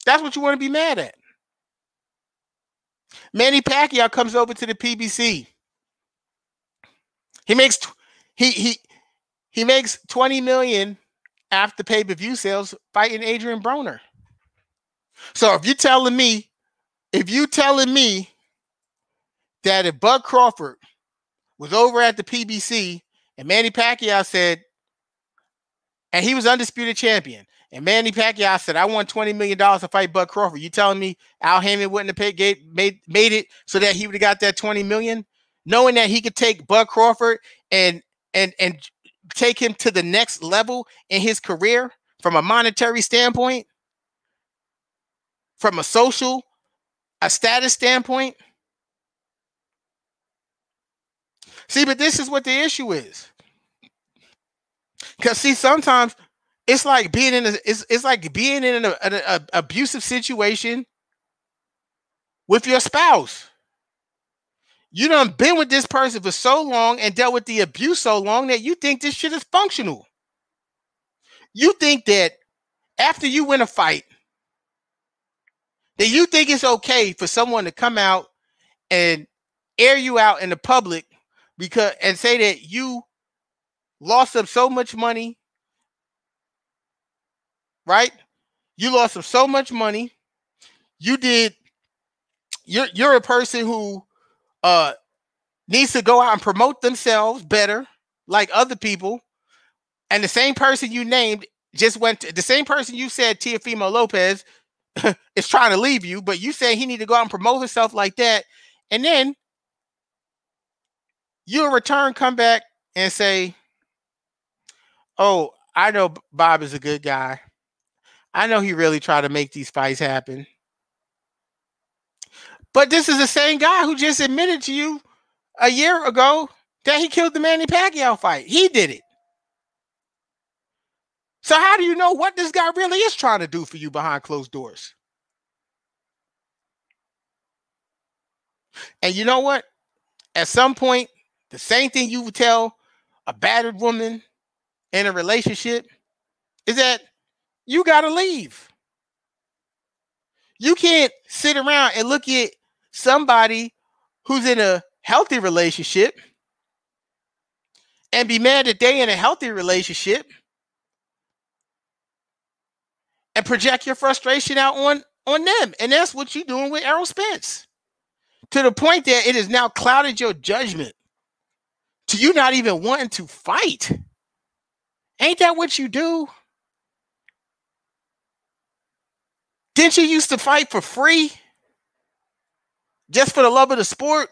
That's what you want to be mad at. Manny Pacquiao comes over to the PBC. He makes $20 million after pay-per-view sales fighting Adrian Broner. So if you're telling me that if Bud Crawford was over at the PBC and Manny Pacquiao said, and he was undisputed champion, and Manny Pacquiao said, I want $20 million to fight Bud Crawford, you telling me Al Heyman wouldn't have made it so that he would have got that $20 million, knowing that he could take Bud Crawford and take him to the next level in his career from a monetary standpoint, from a status standpoint? See, but this is what the issue is. Because see, sometimes it's like being in an abusive situation with your spouse. You done been with this person for so long and dealt with the abuse so long that you think this shit is functional. You think that after you win a fight, that you think it's okay for someone to come out and air you out in the public and say that you lost up so much money, right? You lost up so much money. You're a person who needs to go out and promote themselves better, like other people. And the same person you named the same person you said, Teofimo Lopez, is trying to leave you, but you say he need to go out and promote himself like that. And then you in return come back and say, oh, I know Bob is a good guy. I know he really tried to make these fights happen. But this is the same guy who just admitted to you a year ago that he killed the Manny Pacquiao fight. He did it. So how do you know what this guy really is trying to do for you behind closed doors? And you know what? At some point, the same thing you would tell a battered woman in a relationship is that you got to leave. You can't sit around and look at somebody who's in a healthy relationship and be mad that they in a healthy relationship and project your frustration out on them. And that's what you're doing with Errol Spence. To the point that it has now clouded your judgment to you not even wanting to fight. Ain't that what you do? Didn't you used to fight for free? Just for the love of the sport?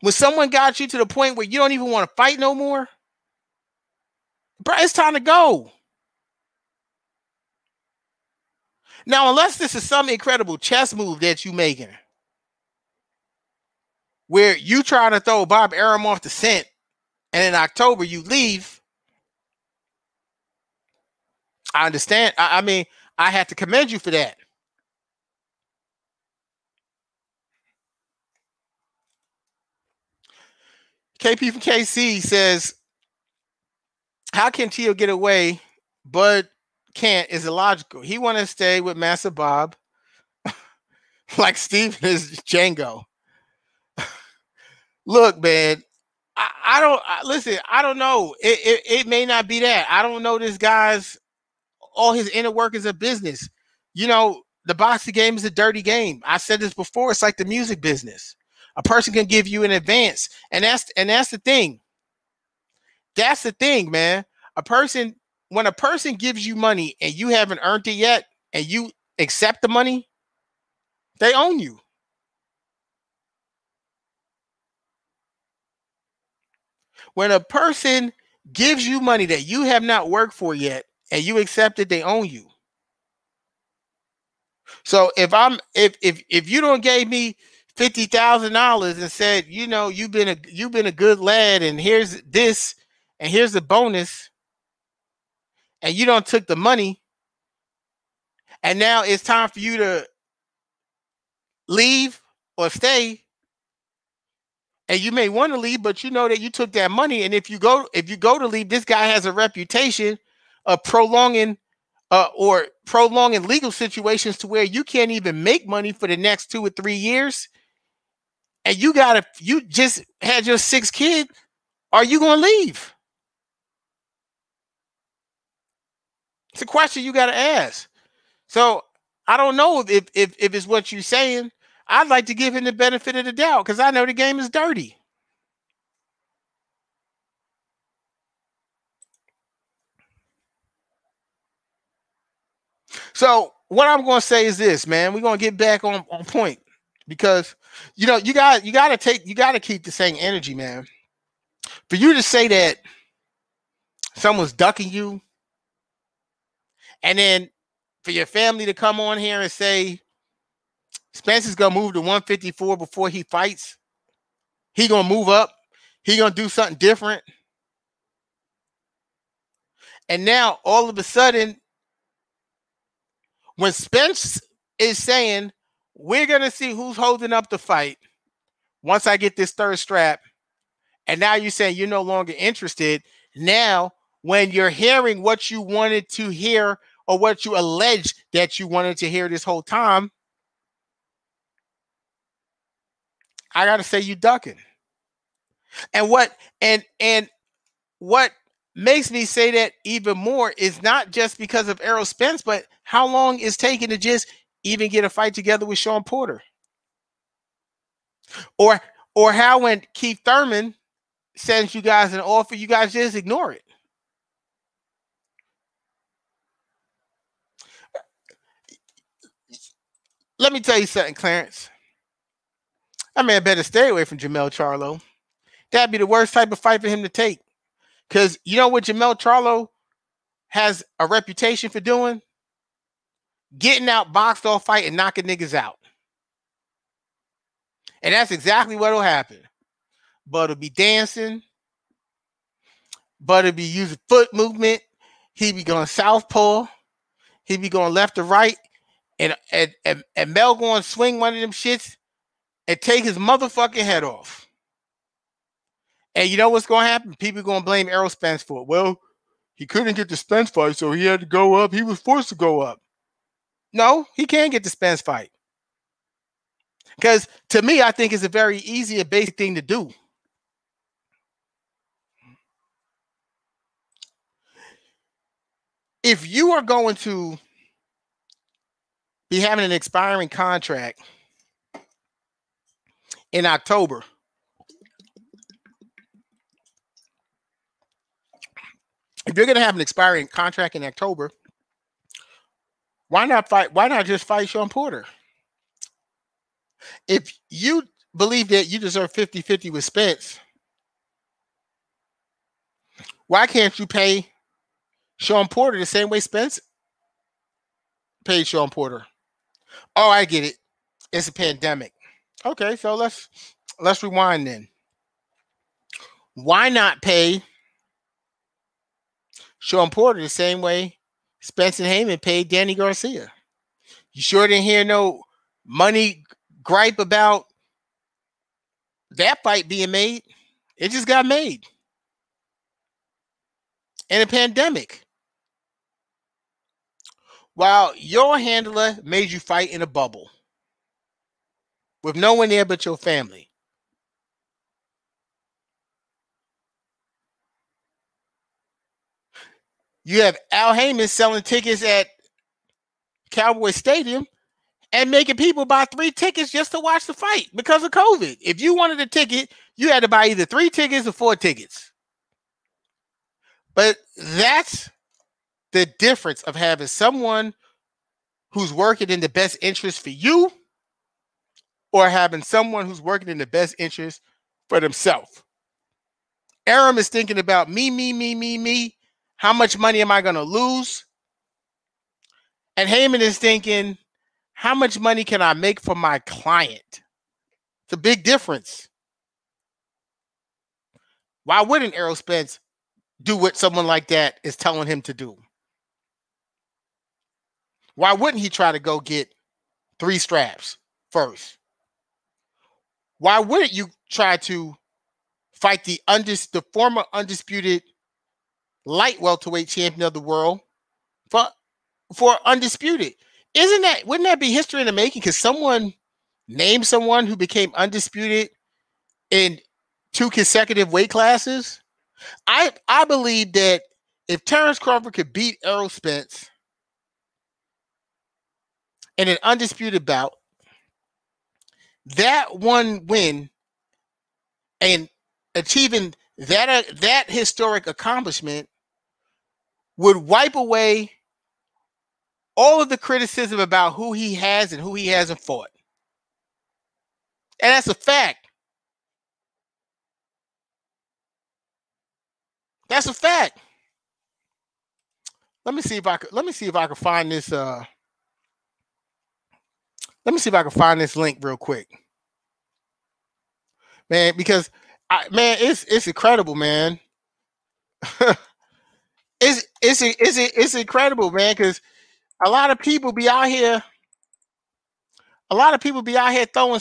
When someone got you to the point where you don't even want to fight no more, bro, it's time to go. Now, unless this is some incredible chess move that you making, where you trying to throw Bob Arum off the scent, and in October you leave, I understand. I mean, I have to commend you for that. KP from KC says, how can Tio get away? Bud can't is illogical. He want to stay with Massa Bob like Steve is Django. Look, man, listen, I don't know. It may not be that. I don't know this guy's, all his inner workings of business. You know, the boxing game is a dirty game. I said this before. It's like the music business. A person can give you an advance. And that's the thing. That's the thing, man. When a person gives you money and you haven't earned it yet and you accept the money, They own you. When a person gives you money that you have not worked for yet and you accept it, they own you. So if you don't gave me $50,000 and said, you know, you've been a good lad, and here's this, and here's the bonus, and you don't took the money, and now it's time for you to leave or stay, and you may want to leave, but you know that you took that money, and if you go to leave, this guy has a reputation of prolonging legal situations to where you can't even make money for the next 2 or 3 years, and you just had your 6th kid. Are you going to leave? It's a question you got to ask. So I don't know if it's what you're saying. I'd like to give him the benefit of the doubt because I know the game is dirty. So what I'm going to say is this, man. We're going to get back on point because you know you got to keep the same energy, man. For you to say that someone's ducking you, and then for your family to come on here and say Spencer's gonna move to 154 before he fights, he gonna move up, he gonna do something different, and now all of a sudden, when Spence is saying we're gonna see who's holding up the fight once I get this 3rd strap, and now you're saying you're no longer interested. Now, when you're hearing what you wanted to hear or what you alleged that you wanted to hear this whole time, I gotta say you ducking. And what makes me say that even more is not just because of Errol Spence, but how long it's taking to just even get a fight together with Sean Porter, or how when Keith Thurman sends you guys an offer, you guys just ignore it. Let me tell you something, Clarence. That man better stay away from Jermell Charlo. That'd be the worst type of fight for him to take. Because you know what Jermell Charlo has a reputation for doing? Getting out boxed off fight and knocking niggas out. And that's exactly what'll happen. Bud'll be dancing. Bud'll be using foot movement. He be going southpaw. He be going left to right. And Mel going to swing one of them shits and take his motherfucking head off. And you know what's going to happen? People going to blame Errol Spence for it. Well, he couldn't get the Spence fight, so he had to go up. He was forced to go up. No, he can't get the Spence fight. Because to me, I think it's a very easy and basic thing to do. If you are going to be having an expiring contract in October, if you're going to have an expiring contract in October, why not fight? Why not just fight Sean Porter? If you believe that you deserve 50-50 with Spence, why can't you pay Sean Porter the same way Spence paid Sean Porter? Oh, I get it. It's a pandemic. Okay, so let's rewind then. Why not pay Sean Porter the same way Spence and Heyman paid Danny Garcia? You sure didn't hear no money gripe about that fight being made. It just got made in a pandemic. While your handler made you fight in a bubble with no one there but your family. You have Al Heyman selling tickets at Cowboy Stadium and making people buy 3 tickets just to watch the fight because of COVID. If you wanted a ticket, you had to buy either 3 tickets or 4 tickets. But that's the difference of having someone who's working in the best interest for you or having someone who's working in the best interest for themselves. Arum is thinking about me. How much money am I going to lose? And Heyman is thinking, how much money can I make for my client? It's a big difference. Why wouldn't Errol Spence do what someone like that is telling him to do? Why wouldn't he try to go get 3 straps first? Why wouldn't you try to fight the former undisputed light welterweight champion of the world for undisputed? Wouldn't that be history in the making? Because someone named someone who became undisputed in 2 consecutive weight classes. I believe that if Terrence Crawford could beat Errol Spence in an undisputed bout, that one win and achieving that historic accomplishment would wipe away all of the criticism about who he has and who he hasn't fought. And that's a fact. That's a fact. Let me see if I can find this let me see if I can find this link real quick. Man, because it's incredible, man. it's incredible, man, because a lot of people be out here throwing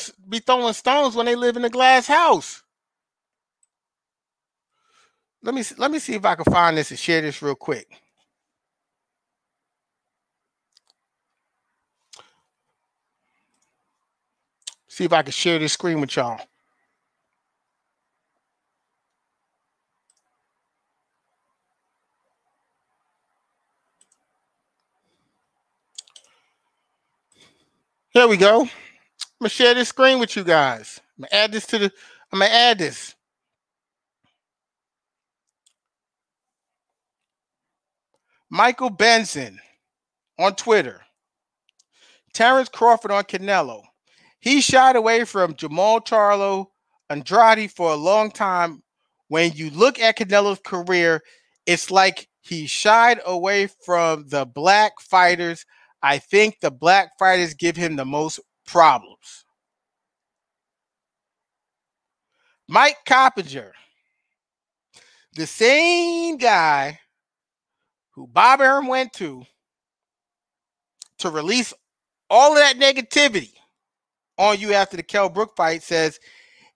stones when they live in a glass house. Let me see if I can find this and share this real quick. See if I can share this screen with y'all. Here we go. I'm gonna share this screen with you guys. I'm gonna add this. Michael Benson on Twitter. Terrence Crawford on Canelo. He shied away from Jermell Charlo Andrade for a long time. When you look at Canelo's career, it's like he shied away from the black fighters. I think the black fighters give him the most problems. Mike Coppinger, the same guy who Bob Arum went to release all of that negativity on you after the Kell Brook fight, says,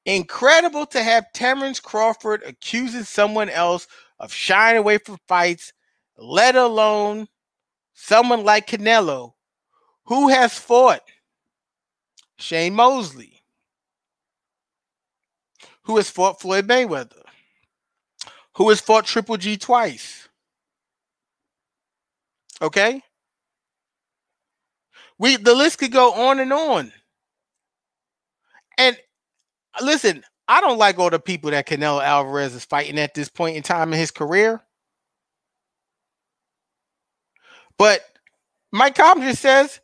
incredible to have Terrence Crawford accusing someone else of shying away from fights, let alone someone like Canelo, who has fought Shane Mosley, who has fought Floyd Mayweather, who has fought Triple G twice. Okay? The list could go on and on. And listen, I don't like all the people that Canelo Alvarez is fighting at this point in time in his career. But Mike Coppinger says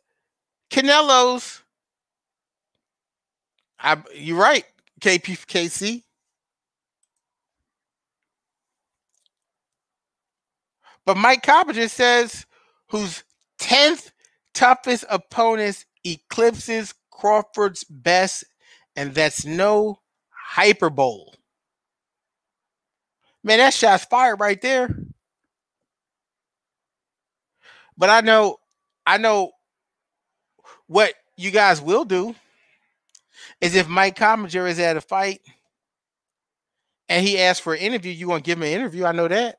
Canelo's, you're right, KC. But Mike Coppinger says whose 10th toughest opponents eclipses Crawford's best, and that's no hyperbole. Man, that shot's fired right there. But I know what you guys will do is if Mike Coppinger is at a fight and he asks for an interview, you won't give him an interview. I know that.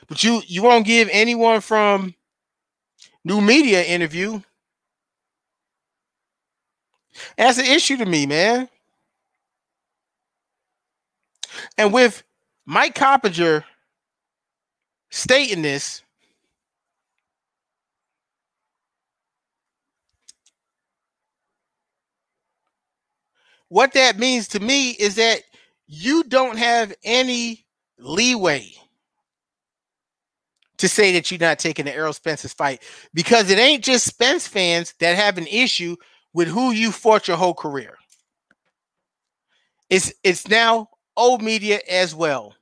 But you won't give anyone from New Media interview. And that's an issue to me, man. And with Mike Coppinger stating this, what that means to me is that you don't have any leeway to say that you're not taking the Errol Spence's fight, because it ain't just Spence fans that have an issue with who you fought your whole career. It's now old media as well.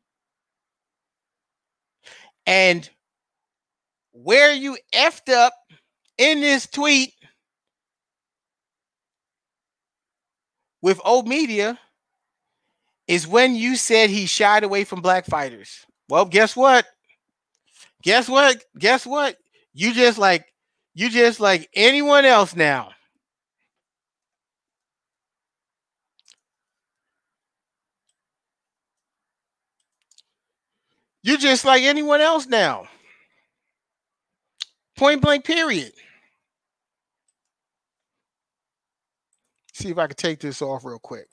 And where you effed up in this tweet with old media is when you said he shied away from black fighters. Well, guess what? Guess what? Guess what? You just like anyone else now. You just like anyone else now. Point blank, period. See if I can take this off real quick.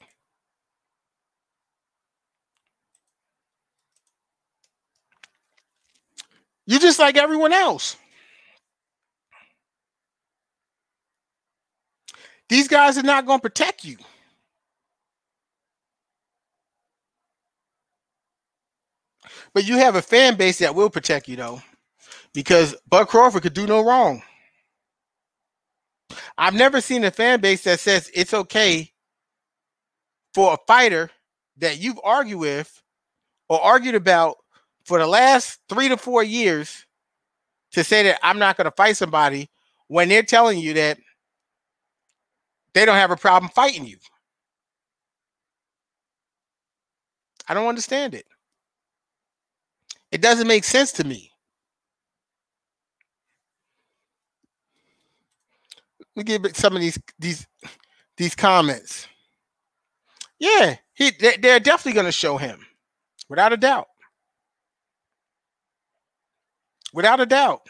You just like everyone else. These guys are not going to protect you. But you have a fan base that will protect you, though, because Bud Crawford could do no wrong. I've never seen a fan base that says it's okay for a fighter that you've argued with or argued about for the last 3 to 4 years to say that I'm not going to fight somebody when they're telling you that they don't have a problem fighting you. I don't understand it. It doesn't make sense to me. Let me give some of these comments. Yeah, they're definitely going to show him, without a doubt. Without a doubt.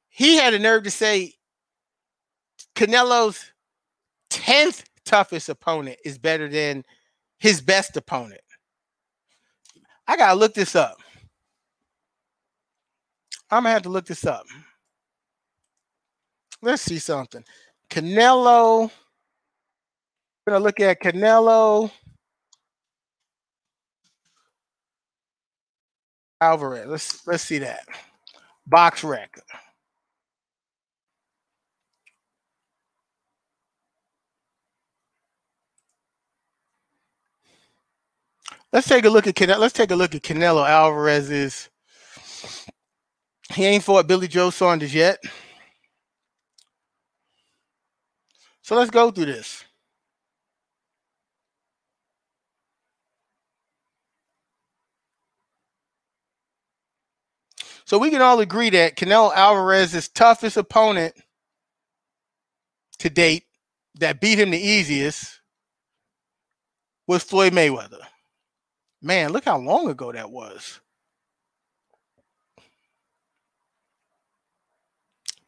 He had a nerve to say Canelo's 10th toughest opponent is better than his best opponent. I got to look this up. I'm going to have to look this up. Let's see something. Canelo. I'm going to look at Canelo Alvarez. Let's see that. Box record. Let's take a look at Canelo. Let's take a look at Canelo Alvarez's. He ain't fought Billy Joe Saunders yet. So let's go through this. So we can all agree that Canelo Alvarez's toughest opponent to date that beat him the easiest was Floyd Mayweather. Man, look how long ago that was.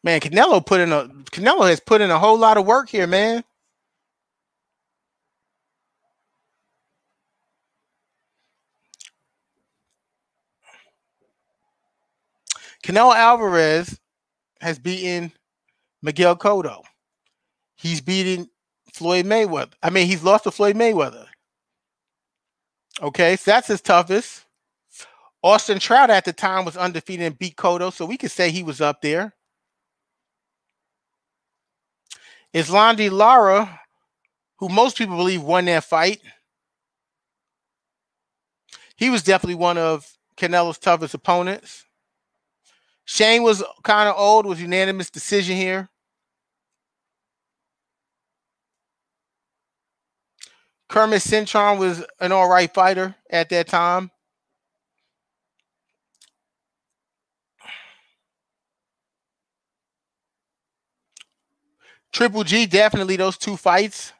Man, Canelo has put in a whole lot of work here, man. Canelo Alvarez has beaten Miguel Cotto. He's beaten Floyd Mayweather. I mean, he's lost to Floyd Mayweather. Okay, so that's his toughest. Austin Trout at the time was undefeated and beat Cotto, so we could say he was up there. Islandi Lara, who most people believe won that fight, he was definitely one of Canelo's toughest opponents. Shane was kind of old, was unanimous decision here. Kermit Cintron was an all right fighter at that time. Triple G, definitely those two fights.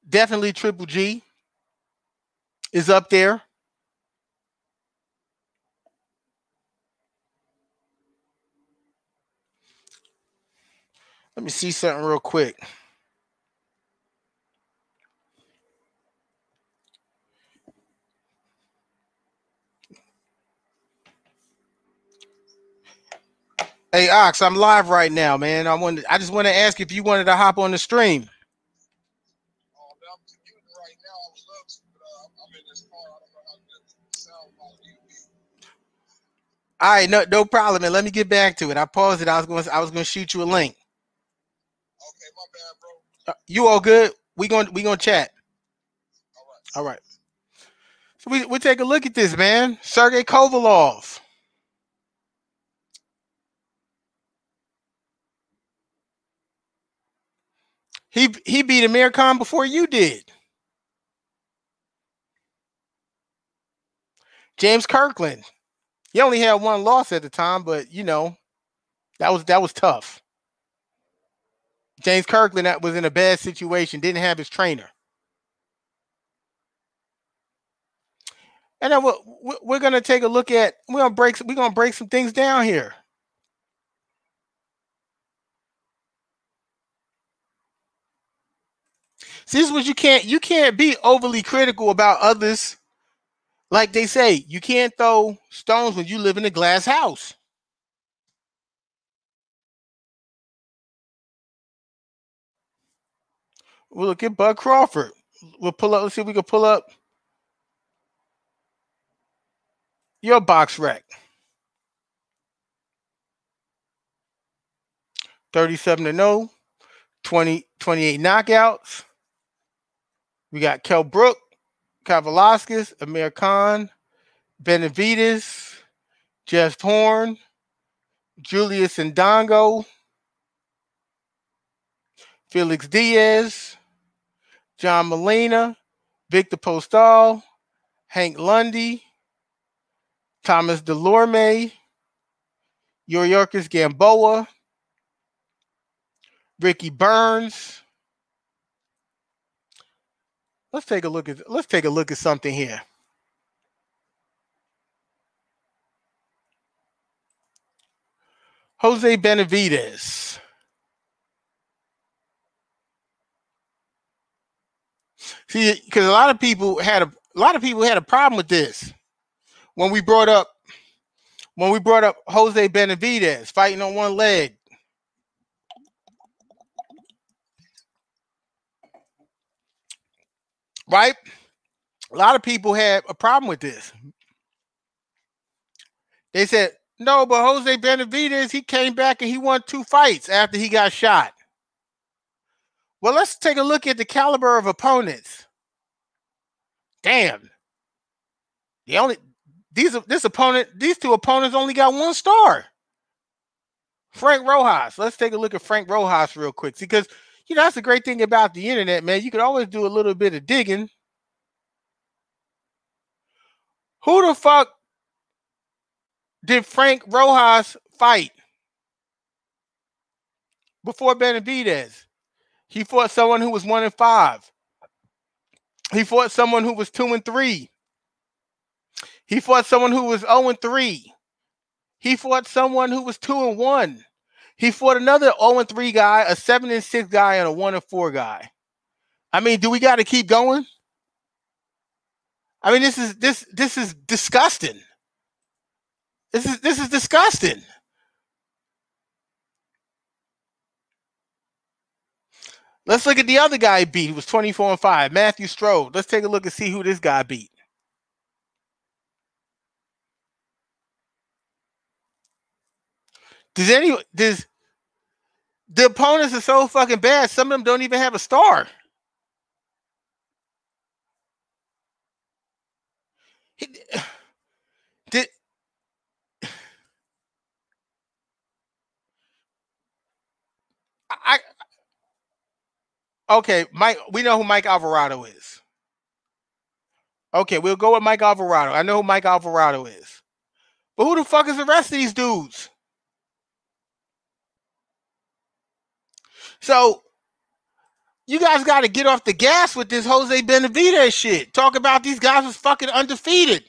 Definitely Triple G is up there. Let me see something real quick. Hey, Ox, I'm live right now, man. I just want to ask if you wanted to hop on the stream. All right, no problem, man. Let me get back to it. I paused it. I was gonna shoot you a link.
Okay, my bad, bro.
You all good? We gonna chat. All right. So we take a look at this, man. Sergey Kovalov. He beat Amir Khan before you did. James Kirkland. He only had one loss at the time, but you know, that was tough. James Kirkland that was in a bad situation, didn't have his trainer. And then we're gonna take a look at we're gonna break some things down here. See, this is what you can't be overly critical about others. Like they say, you can't throw stones when you live in a glass house. We'll look at Bud Crawford. We'll pull up. Let's see if we can pull up your box rec. 37-0, 28 knockouts. We got Kell Brook, Kavalauskas, Amir Khan, Benavides, Jeff Horn, Julius Ndongo, Felix Diaz, John Molina, Victor Postal, Hank Lundy, Thomas Delorme, Yuriorkis Gamboa, Ricky Burns. Let's take a look at something here. Jose Benavides. See, because a lot of people had a problem with this when we brought up Jose Benavides fighting on one leg. Right? A lot of people had a problem with this. They said, no, but Jose Benavides, he came back and he won 2 fights after he got shot. Well, let's take a look at the caliber of opponents. Damn. These two opponents only got 1 star. Frank Rojas. Let's take a look at Frank Rojas real quick. Because, you know, that's the great thing about the internet, man. You could always do a little bit of digging. Who the fuck did Frank Rojas fight before Benavides? He fought someone who was 1-5. He fought someone who was 2-3. He fought someone who was 0-3. He fought someone who was 2-1. He fought another 0-3 guy, a 7-6 guy, and a 1-4 guy. I mean, do we got to keep going? I mean, this is disgusting. This is disgusting. Let's look at the other guy he beat. He was 24-5. Matthew Strode. Let's take a look and see who this guy beat. The opponents are so fucking bad. Some of them don't even have a star. Okay, Mike. We know who Mike Alvarado is. Okay, we'll go with Mike Alvarado. I know who Mike Alvarado is. But who the fuck is the rest of these dudes? So you guys got to get off the gas with this Jose Benavides shit. Talk about these guys was fucking undefeated.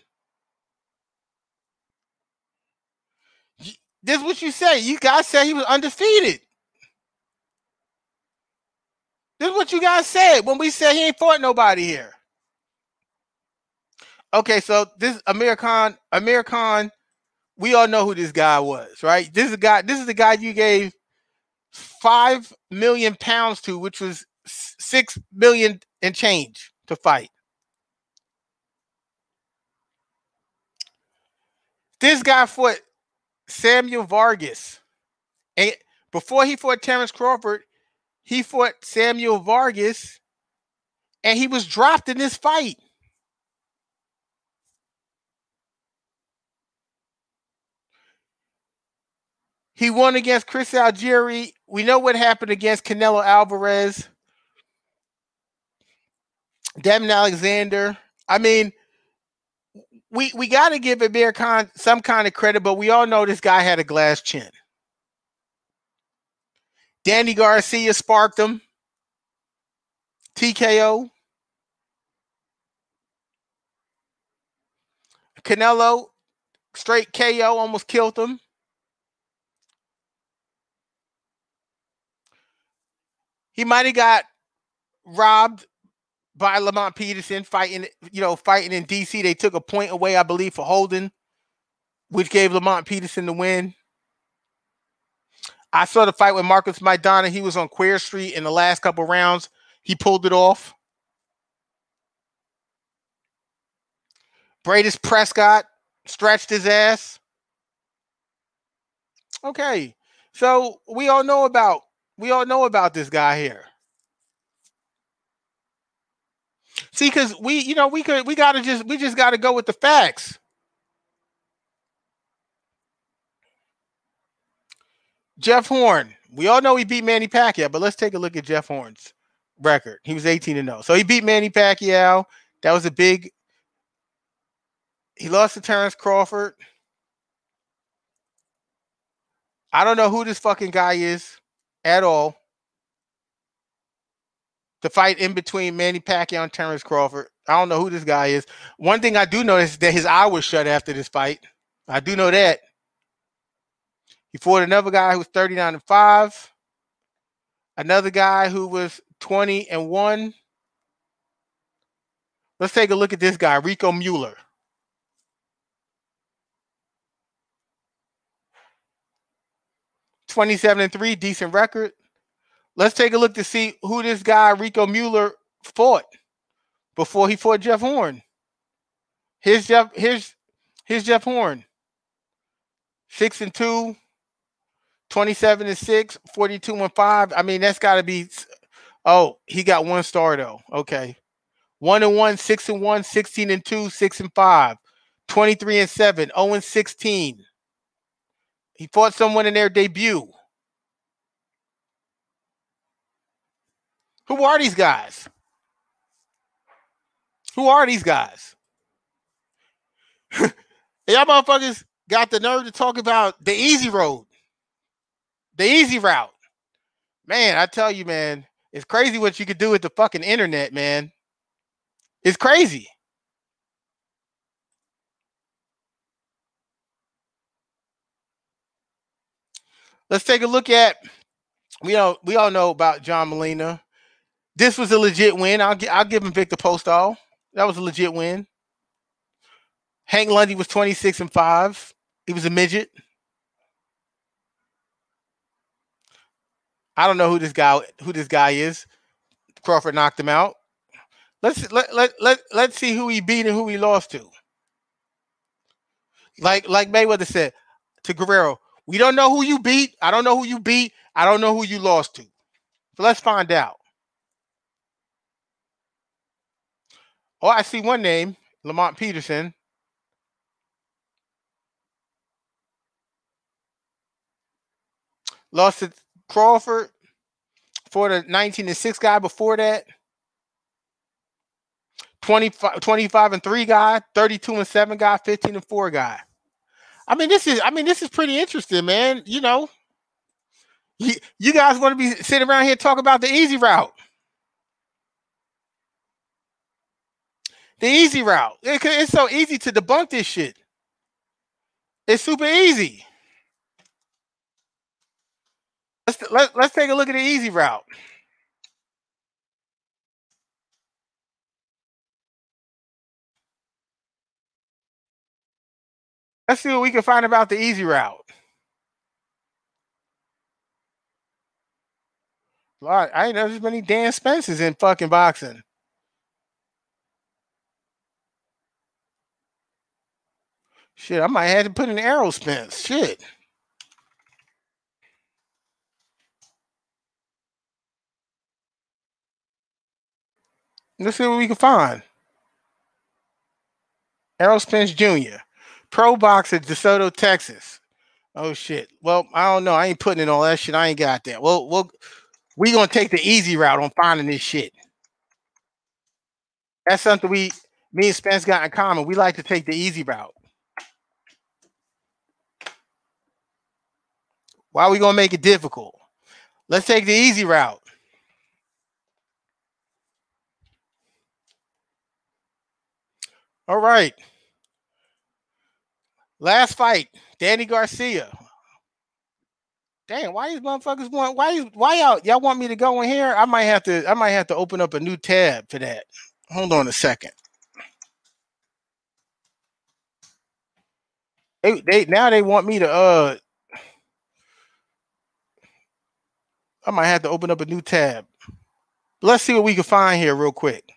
This is what you say. You guys said he was undefeated. This is what you guys said when we said he ain't fought nobody here. Okay, so this Amir Khan, we all know who this guy was, right? This is the guy you gave 5 million pounds to, which was 6 million and change to fight. This guy fought Samuel Vargas. And before he fought Terrence Crawford, he fought Samuel Vargas, and he was dropped in this fight. He won against Chris Algieri. We know what happened against Canelo Alvarez. Devin Alexander. I mean, we got to give Amir Khan some kind of credit, but we all know this guy had a glass chin. Danny Garcia sparked him. TKO. Canelo, straight KO, almost killed him. He might have got robbed by Lamont Peterson fighting in DC. They took a point away, I believe, for holding, which gave Lamont Peterson the win. I saw the fight with Marcus Maidana. He was on Queer Street in the last couple rounds. He pulled it off. Bradis Prescott stretched his ass. Okay, so we all know about this guy here. See, because we just gotta go with the facts. Jeff Horn. We all know he beat Manny Pacquiao, but let's take a look at Jeff Horn's record. He was 18-0. So he beat Manny Pacquiao. That was a big. He lost to Terrence Crawford. I don't know who this fucking guy is at all. The fight in between Manny Pacquiao and Terrence Crawford. I don't know who this guy is. One thing I do know is that his eye was shut after this fight. I do know that. He fought another guy who was 39-5. Another guy who was 20-1. Let's take a look at this guy, Rico Mueller. (27-3), decent record. Let's take a look to see who this guy, Rico Mueller, fought before he fought Jeff Horn. Here's Jeff Horn. 6-2, 27-6, 42-5. I mean, that's got to be. Oh, he got one star though. Okay, 1-1, 6-1, 16-2, 6-5, 23-7, 0-16. He fought someone in their debut. Who are these guys? Who are these guys? Y'all motherfuckers got the nerve to talk about the easy road. The easy route. Man, I tell you, man, it's crazy what you could do with the fucking internet, man. It's crazy. Let's take a look at, we all know about John Molina. This was a legit win. I'll give him Victor Postol. That was a legit win. Hank Lundy was 26-5. He was a midget. I don't know who this guy is. Crawford knocked him out. Let's see who he beat and who he lost to. Like Mayweather said to Guerrero, we don't know who you beat. I don't know who you beat. I don't know who you lost to. So let's find out. Oh, I see one name, Lamont Peterson. Lost to Crawford for the 19-6 guy before that. 25-3 guy, 32-7 guy, 15-4 guy. I mean, this is pretty interesting, man. You know, you guys want to be sitting around here talking about the easy route. The easy route. It's so easy to debunk this shit. It's super easy. Let's take a look at the easy route. Let's see what we can find about the easy route. Lord, I ain't know there's many Dan Spencers in fucking boxing. Shit, I might have to put in Arrow Spence. Shit. Let's see what we can find. Errol Spence Jr., pro boxer, DeSoto, Texas. Oh shit. Well, I don't know. I ain't putting in all that shit. I ain't got that. Well, we gonna take the easy route on finding this shit. That's something me and Spence got in common. We like to take the easy route. Why are we gonna make it difficult? Let's take the easy route. All right. Last fight, Danny Garcia. Damn, why these motherfuckers want? Why y'all want me to go in here? I might have to open up a new tab for that. Hold on a second. They want me to I might have to open up a new tab. Let's see what we can find here real quick.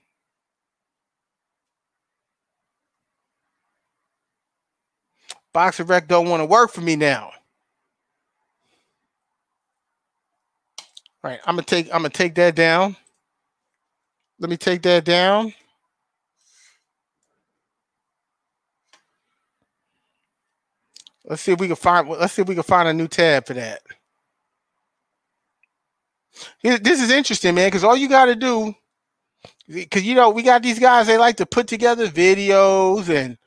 Boxer Rec don't want to work for me now. All right, I'm gonna take that down. Let me take that down. Let's see if we can find a new tab for that. This is interesting, man, because all you got to do, because we got these guys, they like to put together videos and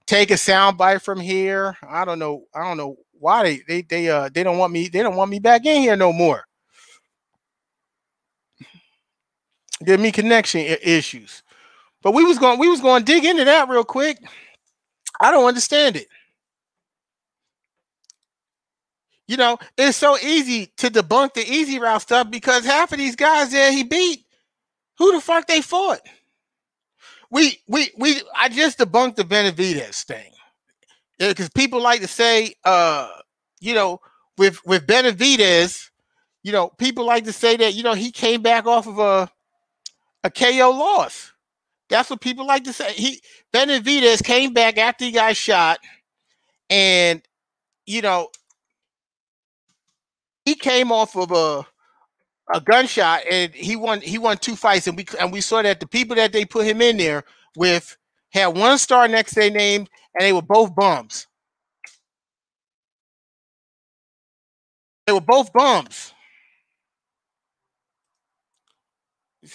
take a soundbite from here. I don't know why they don't want me back in here no more. Give me connection issues. But we was going to dig into that real quick. I don't understand it. It's so easy to debunk the easy route stuff because half of these guys that he beat, who the fuck they fought? I just debunked the Benavidez thing. Because people like to say, with Benavidez, people like to say that, he came back off of a KO loss. That's what people like to say. Benavidez came back after he got shot, and he came off of a gunshot, and he won 2 fights, and we saw that the people that they put him in there with had 1 star next to their name, and they were both bums. They were both bums.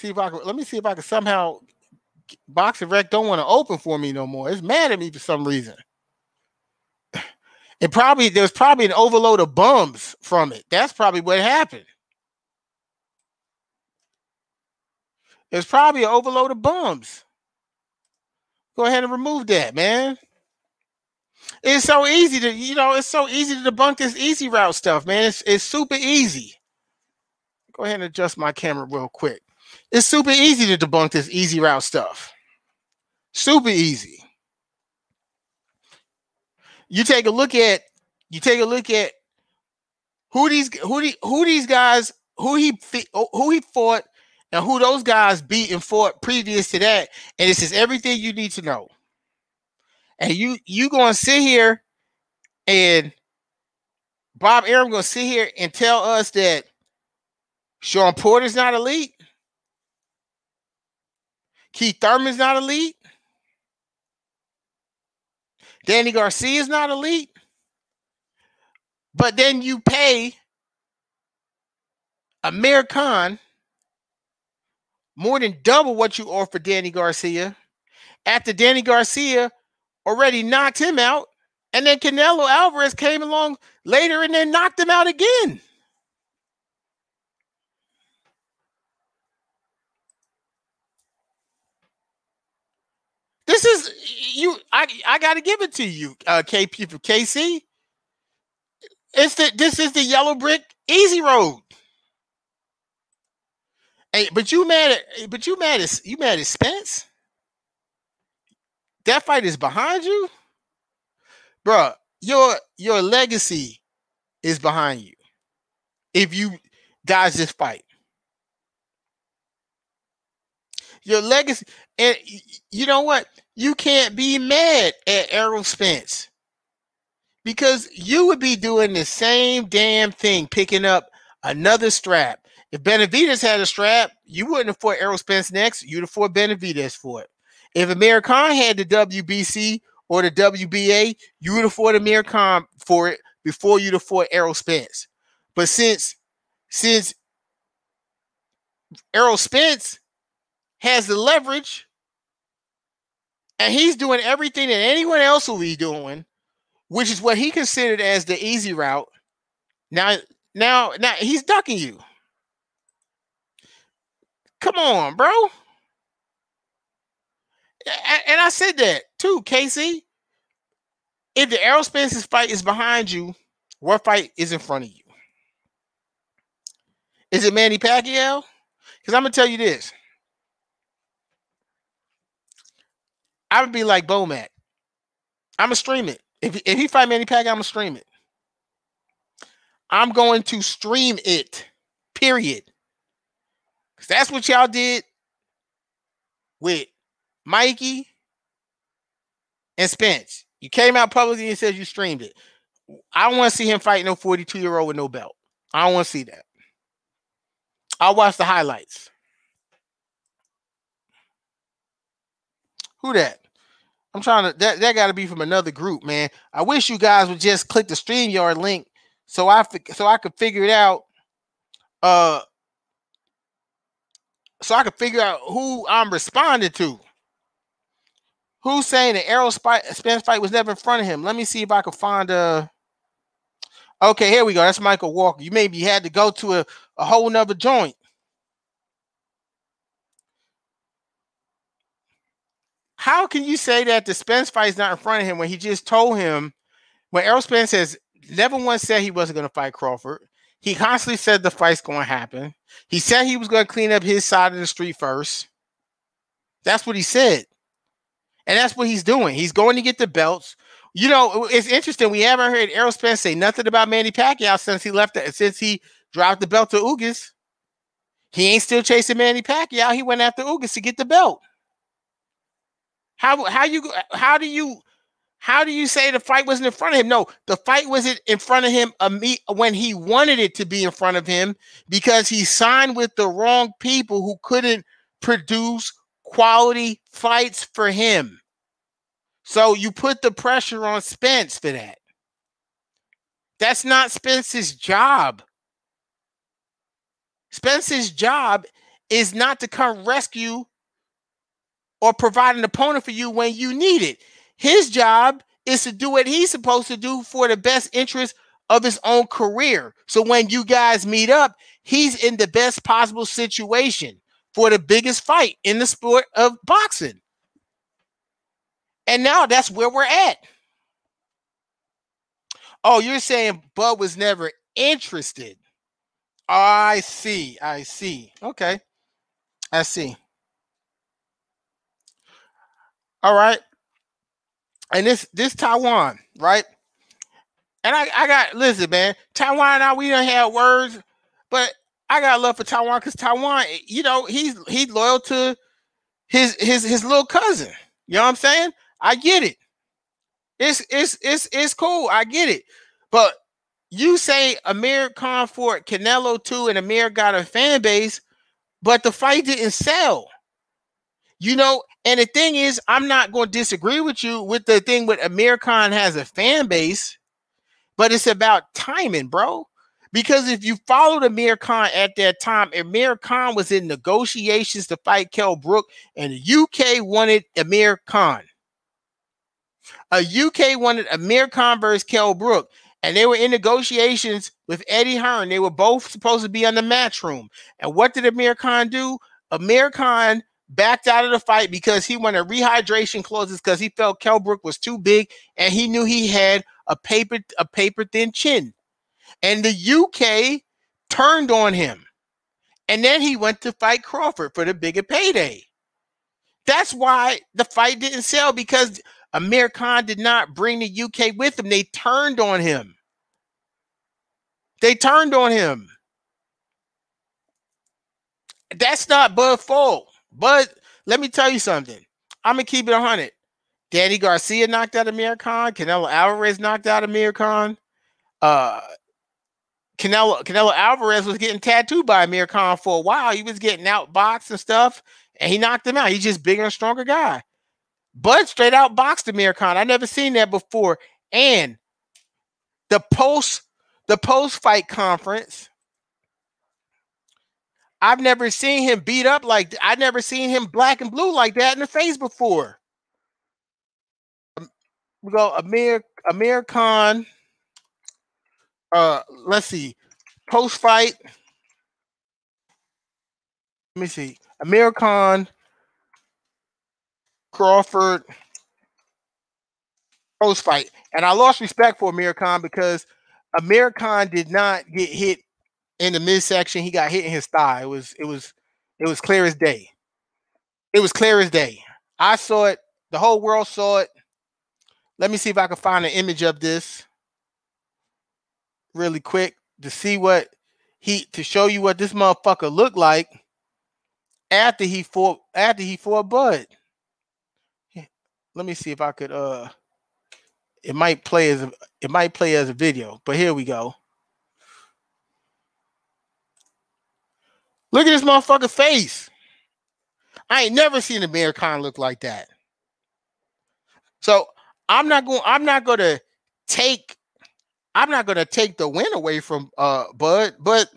Let me see if I can somehow. Boxer Rec don't want to open for me no more. It's mad at me for some reason. There's probably an overload of bums from it. That's probably what happened. There's probably an overload of bums. Go ahead and remove that, man. It's so easy to, it's so easy to debunk this easy route stuff, man. It's super easy. Go ahead and adjust my camera real quick. It's super easy to debunk this easy route stuff. Super easy. You take a look at who these guys, who he fought, and who those guys beat and fought previous to that, and this is everything you need to know. And you gonna sit here, and Bob Arum gonna sit here and tell us that Sean Porter's not elite, Keith Thurman's not elite, Danny Garcia's not elite, but then you pay Amir Khan more than double what you offer Danny Garcia after Danny Garcia already knocked him out, and then Canelo Alvarez came along later and then knocked him out again. This is I got to give it to you, KP for KC. This is the yellow brick easy road. Hey, but you mad at Spence? That fight is behind you, bro. Your legacy is behind you. If you dodge this fight, your legacy, and you know what? You can't be mad at Errol Spence because you would be doing the same damn thing, picking up another strap If Benavidez had a strap, you wouldn't have fought Errol Spence next. You'd have fought Benavidez for it. If Amir Khan had the WBC or the WBA, you would have fought Amir Khan for it before you'd have fought Errol Spence. But since Errol Spence has the leverage and he's doing everything that anyone else will be doing, which is what he considered as the easy route, now he's ducking you. Come on, bro. And I said that too, Casey. If the Errol Spence's fight is behind you, what fight is in front of you? Is it Manny Pacquiao? Because I'm going to tell you this. I would be like Bomac. I'm going to stream it. If he fight Manny Pacquiao, I'm going to stream it. I'm going to stream it, period. Because that's what y'all did with Mikey and Spence. You came out publicly and said you streamed it. I don't want to see him fight no 42-year-old with no belt. I don't want to see that. I'll watch the highlights. Who that? I'm trying to, that got to be from another group, man. I wish you guys would just click the StreamYard link so I could figure it out. So I could figure out who I'm responding to. Who's saying the Errol Spence fight was never in front of him? Let me see if I can find a. Okay, here we go. That's Michael Walker. You maybe had to go to a whole nother joint. How can you say that the Spence fight is not in front of him when he just told him, when Errol Spence has never once said he wasn't going to fight Crawford? He constantly said the fight's going to happen. He said he was going to clean up his side of the street first. That's what he said. And that's what he's doing. He's going to get the belts. You know, it's interesting. We haven't heard Errol Spence say nothing about Manny Pacquiao since he dropped the belt to Ugas. He ain't still chasing Manny Pacquiao. He went after Ugas to get the belt. How do you say the fight wasn't in front of him? No, the fight wasn't in front of him when he wanted it to be in front of him because he signed with the wrong people who couldn't produce quality fights for him. So you put the pressure on Spence for that. That's not Spence's job. Spence's job is not to come rescue or provide an opponent for you when you need it. His job is to do what he's supposed to do for the best interest of his own career. So when you guys meet up, he's in the best possible situation for the biggest fight in the sport of boxing. And now that's where we're at. Oh, you're saying Bud was never interested. I see. Okay. I see. All right. And this Taiwan, right? And I got, listen, man, Taiwan, now we don't have words, but I got love for Taiwan because Taiwan, you know, he's loyal to his little cousin. You know what I'm saying? I get it. It's cool. I get it. But you say Amir Khan fought Canelo too, and Amir got a fan base, but the fight didn't sell. You know, and the thing is, I'm not going to disagree with you with the thing with Amir Khan has a fan base, but it's about timing, bro. Because if you followed Amir Khan at that time, Amir Khan was in negotiations to fight Kell Brook, and the UK wanted Amir Khan. UK wanted Amir Khan versus Kell Brook, and they were in negotiations with Eddie Hearn. They were both supposed to be on the Matchroom. And what did Amir Khan do? Amir Khan backed out of the fight because he wanted rehydration clauses because he felt Kell Brook was too big and he knew he had a paper thin chin. And the UK turned on him. And then he went to fight Crawford for the bigger payday. That's why the fight didn't sell, because Amir Khan did not bring the UK with him. They turned on him. That's not Bud's fault. Bud, let me tell you something. I'm going to keep it 100. Danny Garcia knocked out Amir Khan. Canelo Alvarez knocked out Amir Khan. Canelo Alvarez was getting tattooed by Amir Khan for a while. He was getting outboxed and stuff, and he knocked him out. He's just bigger and stronger guy. Bud straight out boxed Amir Khan. I never seen that before. And the post fight conference, I've never seen him beat up like I've never seen him black and blue like that in the face before. We go Amir Khan. Let's see. Post fight. Let me see. Amir Khan, Crawford, post fight. And I lost respect for Amir Khan because Amir Khan did not get hit in the midsection. He got hit in his thigh. It was clear as day. It was clear as day. I saw it. The whole world saw it. Let me see if I can find an image of this really quick to see to show you what this motherfucker looked like after he fought Bud. Let me see if I could it might play as a video, but here we go. Look at this motherfucker's face. I ain't never seen Amir Khan look like that. So I'm not gonna take the win away from Bud, but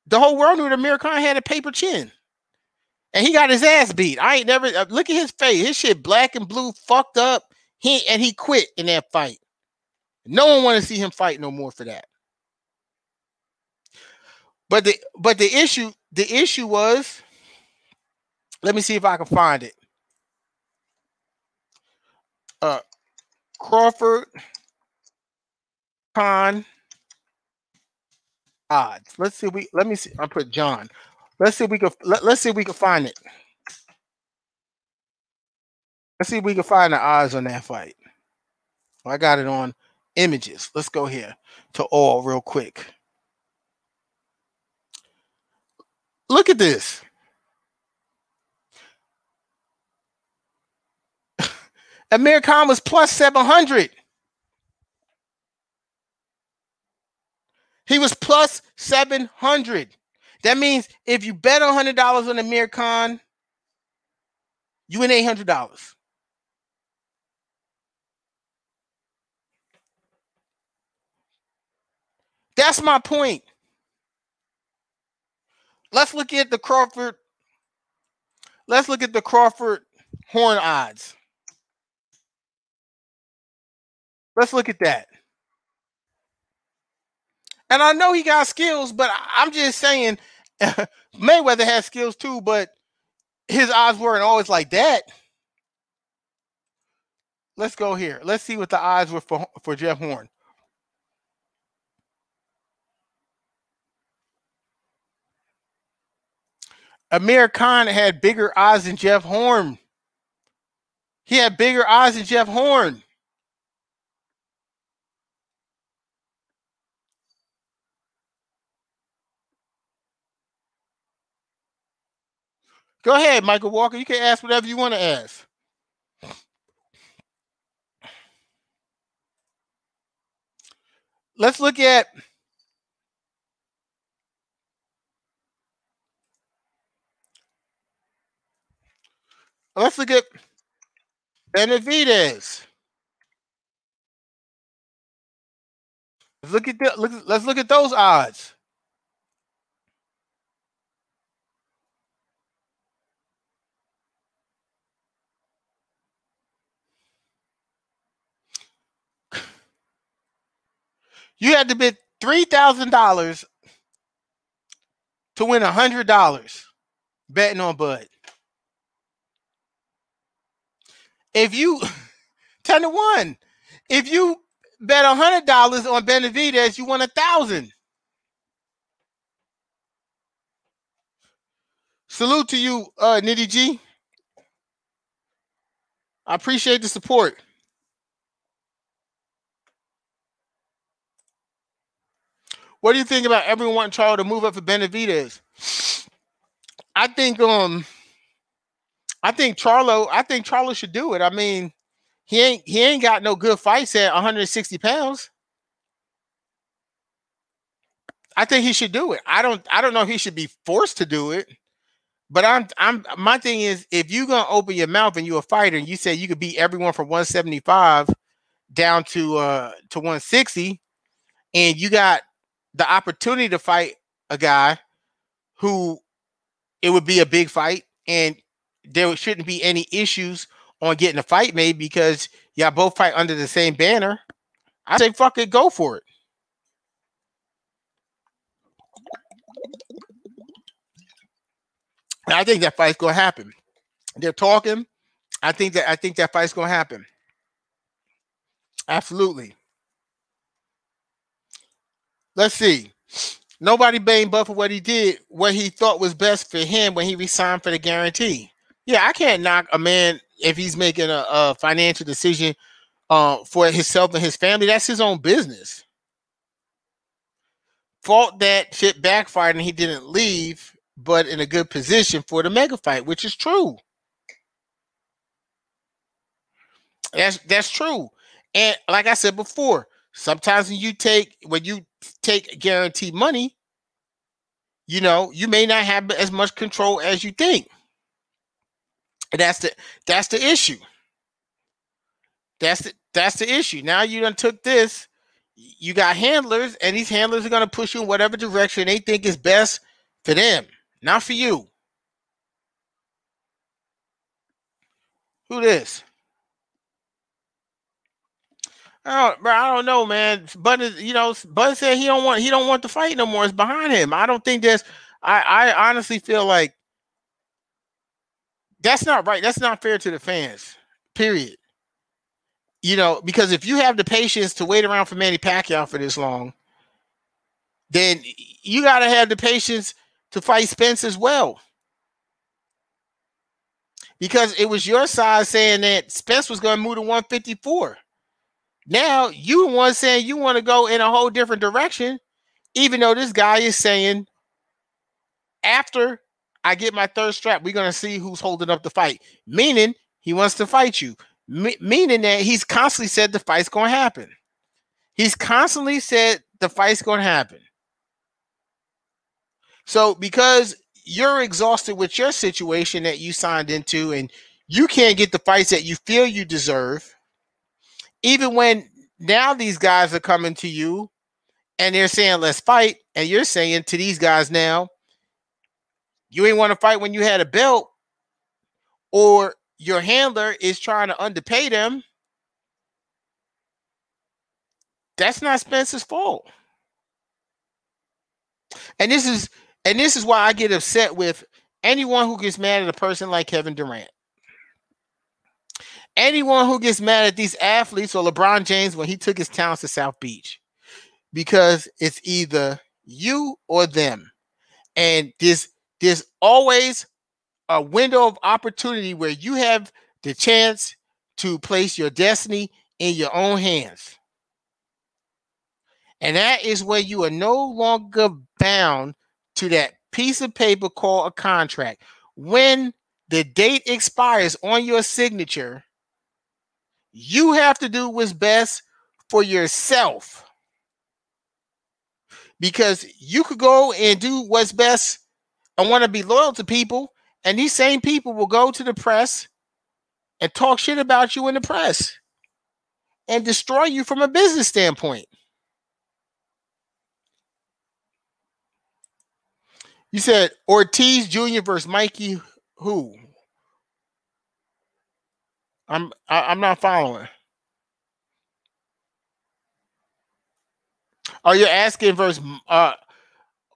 the whole world knew that Amir Khan had a paper chin. And he got his ass beat. I ain't never look at his face. His shit black and blue, fucked up. He quit in that fight. No one wanted to see him fight no more for that. But the issue was, let me see if I can find it. Crawford Khan odds. Let me see. I put John. Let's see if we can find it. Let's see if we can find the odds on that fight. I got it on images. Let's go here to all real quick. Look at this. Amir Khan was plus 700. He was plus 700. That means if you bet $100 on Amir Khan, you win $800. That's my point. Let's look at the Crawford. Let's look at the Crawford Horn odds. Let's look at that. And I know he got skills, but I'm just saying Mayweather has skills too, but his odds weren't always like that. Let's go here. Let's see what the odds were for Jeff Horn. Amir Khan had bigger odds than Jeff Horn. He had bigger odds than Jeff Horn. Go ahead, Michael Walker. You can ask whatever you want to ask. Let's look at Benavidez. Let's look at those odds. You had to bid $3,000 to win $100 betting on Bud. If you 10-1, if you bet $100 on Benavidez, you won $1,000. Salute to you, Nitty G. I appreciate the support. What do you think about everyone wanting Charlo to move up for Benavidez? I think Charlo should do it. I mean, he ain't got no good fights at 160 pounds. I think he should do it. I don't know if he should be forced to do it. But my thing is, if you're gonna open your mouth and you're a fighter and you say you could beat everyone from 175 down to 160, and you got the opportunity to fight a guy who it would be a big fight, and there shouldn't be any issues on getting a fight made because y'all both fight under the same banner, I say fuck it, go for it. And I think that fight's gonna happen. They're talking. I think that fight's gonna happen. Absolutely. Let's see. Nobody blamed Bud for what he did, what he thought was best for him when he resigned for the guarantee. Yeah, I can't knock a man if he's making a financial decision for himself and his family. That's his own business. Fault that shit backfired and he didn't leave, but in a good position for the mega fight, which is true. That's true. And like I said before, sometimes when you take guaranteed money, you know, you may not have as much control as you think. And that's the issue. That's the issue. Now you done took this, you got handlers, and these handlers are gonna push you in whatever direction they think is best for them, not for you. Who this? I don't know, man. Bud said he don't want the fight no more. It's behind him. I don't think there's. I honestly feel like that's not right. That's not fair to the fans. Period. You know, because if you have the patience to wait around for Manny Pacquiao for this long, then you got to have the patience to fight Spence as well. Because it was your side saying that Spence was going to move to 154. Now you want saying you want to go in a whole different direction, even though this guy is saying after I get my third strap, we're going to see who's holding up the fight. Meaning he wants to fight you. Meaning that he's constantly said the fight's going to happen. He's constantly said the fight's going to happen. So because you're exhausted with your situation that you signed into and you can't get the fights that you feel you deserve, even when now these guys are coming to you and they're saying, let's fight. And you're saying to these guys now, you ain't want to fight when you had a belt, or your handler is trying to underpay them. That's not Spence's fault. And this is why I get upset with anyone who gets mad at a person like Kevin Durant. Anyone who gets mad at these athletes or LeBron James when he took his talents to South Beach, because it's either you or them. And there's always a window of opportunity where you have the chance to place your destiny in your own hands. And that is where you are no longer bound to that piece of paper called a contract. When the date expires on your signature, you have to do what's best for yourself. Because you could go and do what's best and want to be loyal to people, and these same people will go to the press and talk shit about you in the press and destroy you from a business standpoint. You said Ortiz Jr. versus Mikey who? I'm not following. Oh, you're asking versus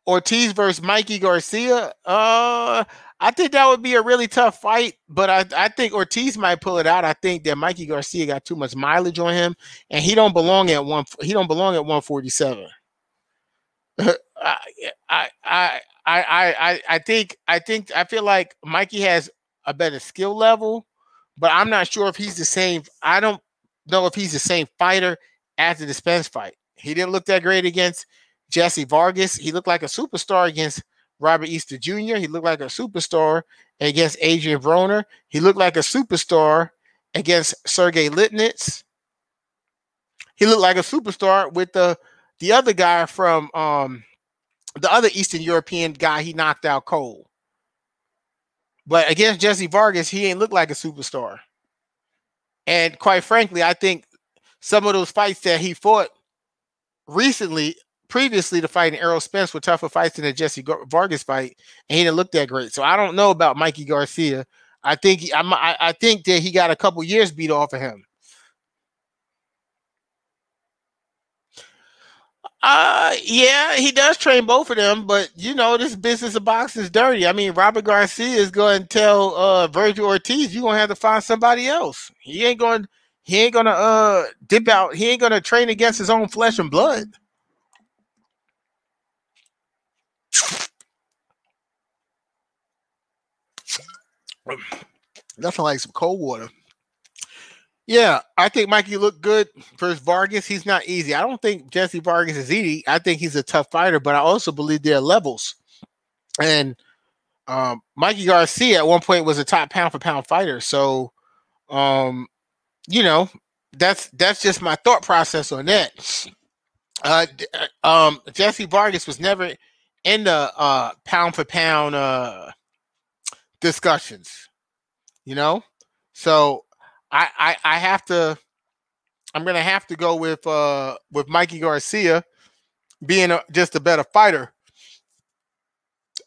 Ortiz versus Mikey Garcia? I think that would be a really tough fight, but I think Ortiz might pull it out. I think that Mikey Garcia got too much mileage on him, and he don't belong at 147. I feel like Mikey has a better skill level, but I'm not sure if he's the same. I don't know if he's the same fighter after the Spence fight. He didn't look that great against Jesse Vargas. He looked like a superstar against Robert Easter Jr. He looked like a superstar against Adrian Broner. He looked like a superstar against Sergey Litnitz. He looked like a superstar with the other guy from the other Eastern European guy he knocked out cold. But against Jesse Vargas, he ain't looked like a superstar. And quite frankly, I think some of those fights that he fought previously to fighting Errol Spence were tougher fights than the Jesse Vargas fight, and he didn't look that great. So I don't know about Mikey Garcia. I think I think that he got a couple years beat off of him. Yeah, he does train both of them, but you know this business of boxing is dirty. I mean, Robert Garcia is going to tell Virgil Ortiz, you're gonna have to find somebody else. He ain't gonna dip out. He ain't gonna train against his own flesh and blood. Nothing like some cold water. Yeah, I think Mikey looked good versus Vargas. He's not easy. I don't think Jesse Vargas is easy. I think he's a tough fighter, but I also believe there are levels. And Mikey Garcia at one point was a top pound for pound fighter. So, you know, that's just my thought process on that. Jesse Vargas was never in the pound for pound discussions, you know. So I have to. I'm gonna have to go with Mikey Garcia being just a better fighter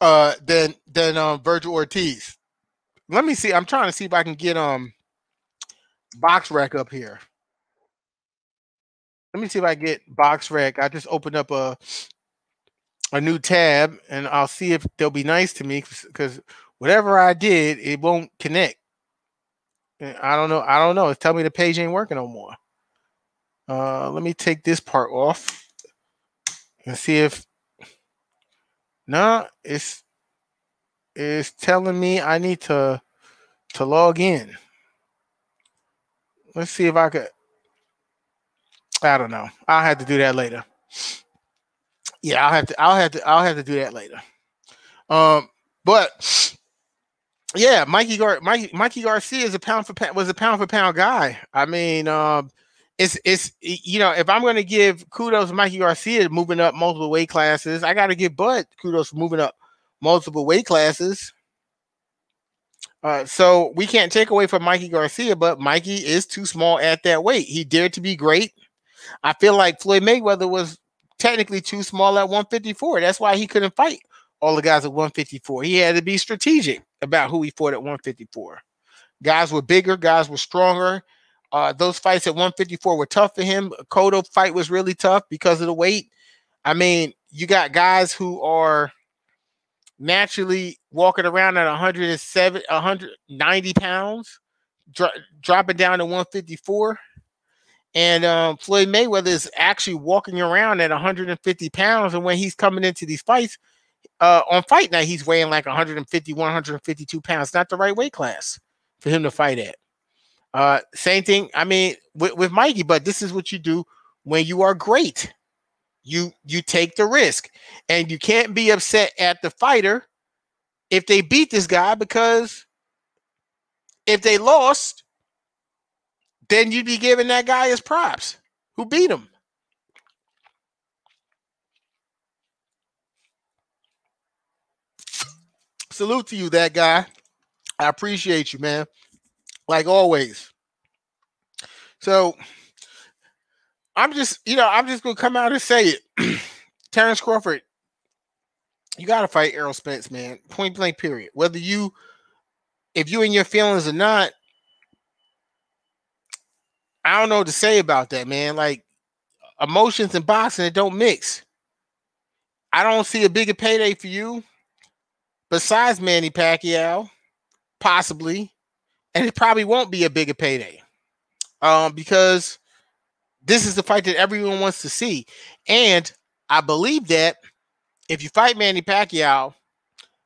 than Virgil Ortiz. Let me see. I'm trying to see if I can get Box Rec up here. Let me see if I get Box Rec. I just opened up a new tab, and I'll see if they'll be nice to me because whatever I did, it won't connect. I don't know. It's telling me the page ain't working no more. Let me take this part off and see if. No, it's telling me I need to log in. Let's see if I could. I don't know. I'll have to do that later. Yeah, I'll have to do that later. But yeah, Mikey Garcia is was a pound for pound guy. I mean, it's you know, if I'm going to give kudos to Mikey Garcia moving up multiple weight classes, I got to give Bud kudos for moving up multiple weight classes. So we can't take away from Mikey Garcia, but Mikey is too small at that weight. He dared to be great. I feel like Floyd Mayweather was technically too small at 154. That's why he couldn't fight all the guys at 154. He had to be strategic about who he fought at 154. Guys were bigger, guys were stronger. Those fights at 154 were tough for him. Cotto fight was really tough because of the weight. I mean, you got guys who are naturally walking around at 190 pounds, dropping down to 154. And Floyd Mayweather is actually walking around at 150 pounds. And when he's coming into these fights, on fight night, he's weighing like 150, 152 pounds. Not the right weight class for him to fight at. Same thing, I mean, with Mikey, but this is what you do when you are great. You take the risk. And you can't be upset at the fighter if they beat this guy, because if they lost, then you'd be giving that guy his props who beat him. Salute to you, that guy. I appreciate you, man. Like always. So I'm just gonna come out and say it. Terrence Crawford, you gotta fight Errol Spence, man. Point blank, period. If you in your feelings or not, I don't know what to say about that, man. Like, emotions and boxing, it don't mix. I don't see a bigger payday for you besides Manny Pacquiao, possibly, and it probably won't be a bigger payday, because this is the fight that everyone wants to see. And I believe that if you fight Manny Pacquiao,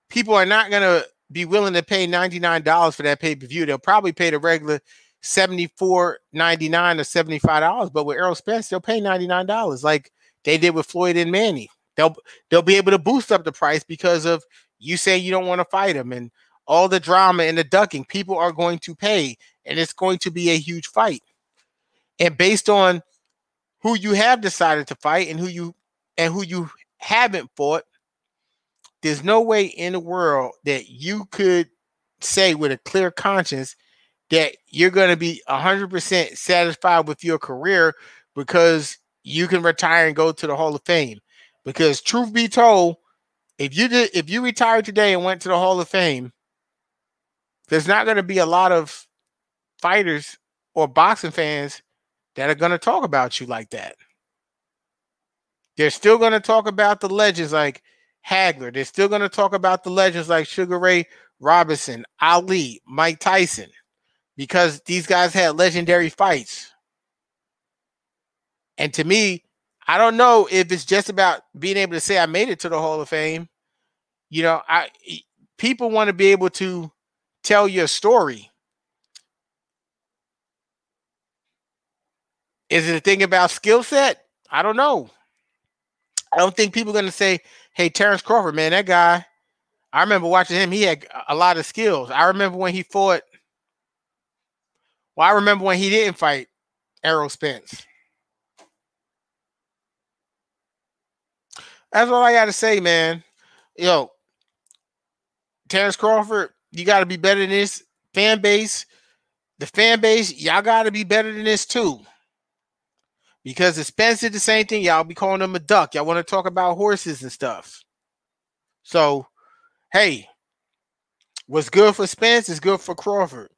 people are not going to be willing to pay $99 for that pay-per-view. They'll probably pay the regular $74.99 or $75. But with Errol Spence, they'll pay $99 like they did with Floyd and Manny. They'll be able to boost up the price because of you saying you don't want to fight him and all the drama and the ducking. People are going to pay, and it's going to be a huge fight. And based on who you have decided to fight and who you haven't fought, there's no way in the world that you could say with a clear conscience that you're going to be 100% satisfied with your career because you can retire and go to the Hall of Fame. Because truth be told, if you retired today and went to the Hall of Fame, there's not going to be a lot of fighters or boxing fans that are going to talk about you like that. They're still going to talk about the legends like Hagler. They're still going to talk about the legends like Sugar Ray Robinson, Ali, Mike Tyson, because these guys had legendary fights. And to me, I don't know if it's just about being able to say I made it to the Hall of Fame. You know, people want to be able to tell your story. Is it a thing about skill set? I don't know. I don't think people are going to say, hey, Terrence Crawford, man, that guy, I remember watching him. He had a lot of skills. I remember when he fought. Well, I remember when he didn't fight Errol Spence. That's all I got to say, man. Yo, Terrence Crawford, you got to be better than this. Fan base, the fan base, y'all got to be better than this too. Because if Spence did the same thing, y'all be calling him a duck. Y'all want to talk about horses and stuff. So, hey, what's good for Spence is good for Crawford.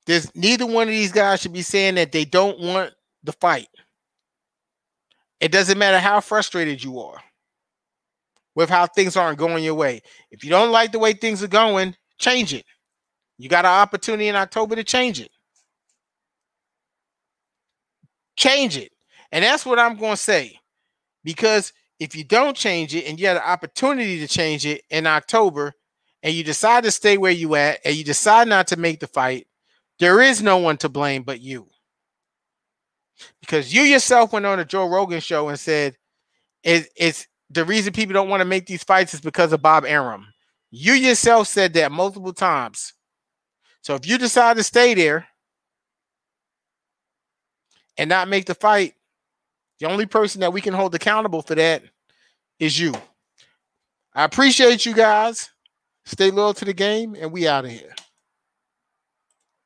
There's neither one of these guys should be saying that they don't want the fight. It doesn't matter how frustrated you are with how things aren't going your way. If you don't like the way things are going, change it. You got an opportunity in October to change it. Change it. And that's what I'm going to say. Because if you don't change it and you have the opportunity to change it in October and you decide to stay where you at and you decide not to make the fight, there is no one to blame but you. Because you yourself went on a Joe Rogan show and said it's the reason people don't want to make these fights is because of Bob Arum. You yourself said that multiple times. So if you decide to stay there and not make the fight, the only person that we can hold accountable for that is you. I appreciate you guys. Stay loyal to the game, and we out of here.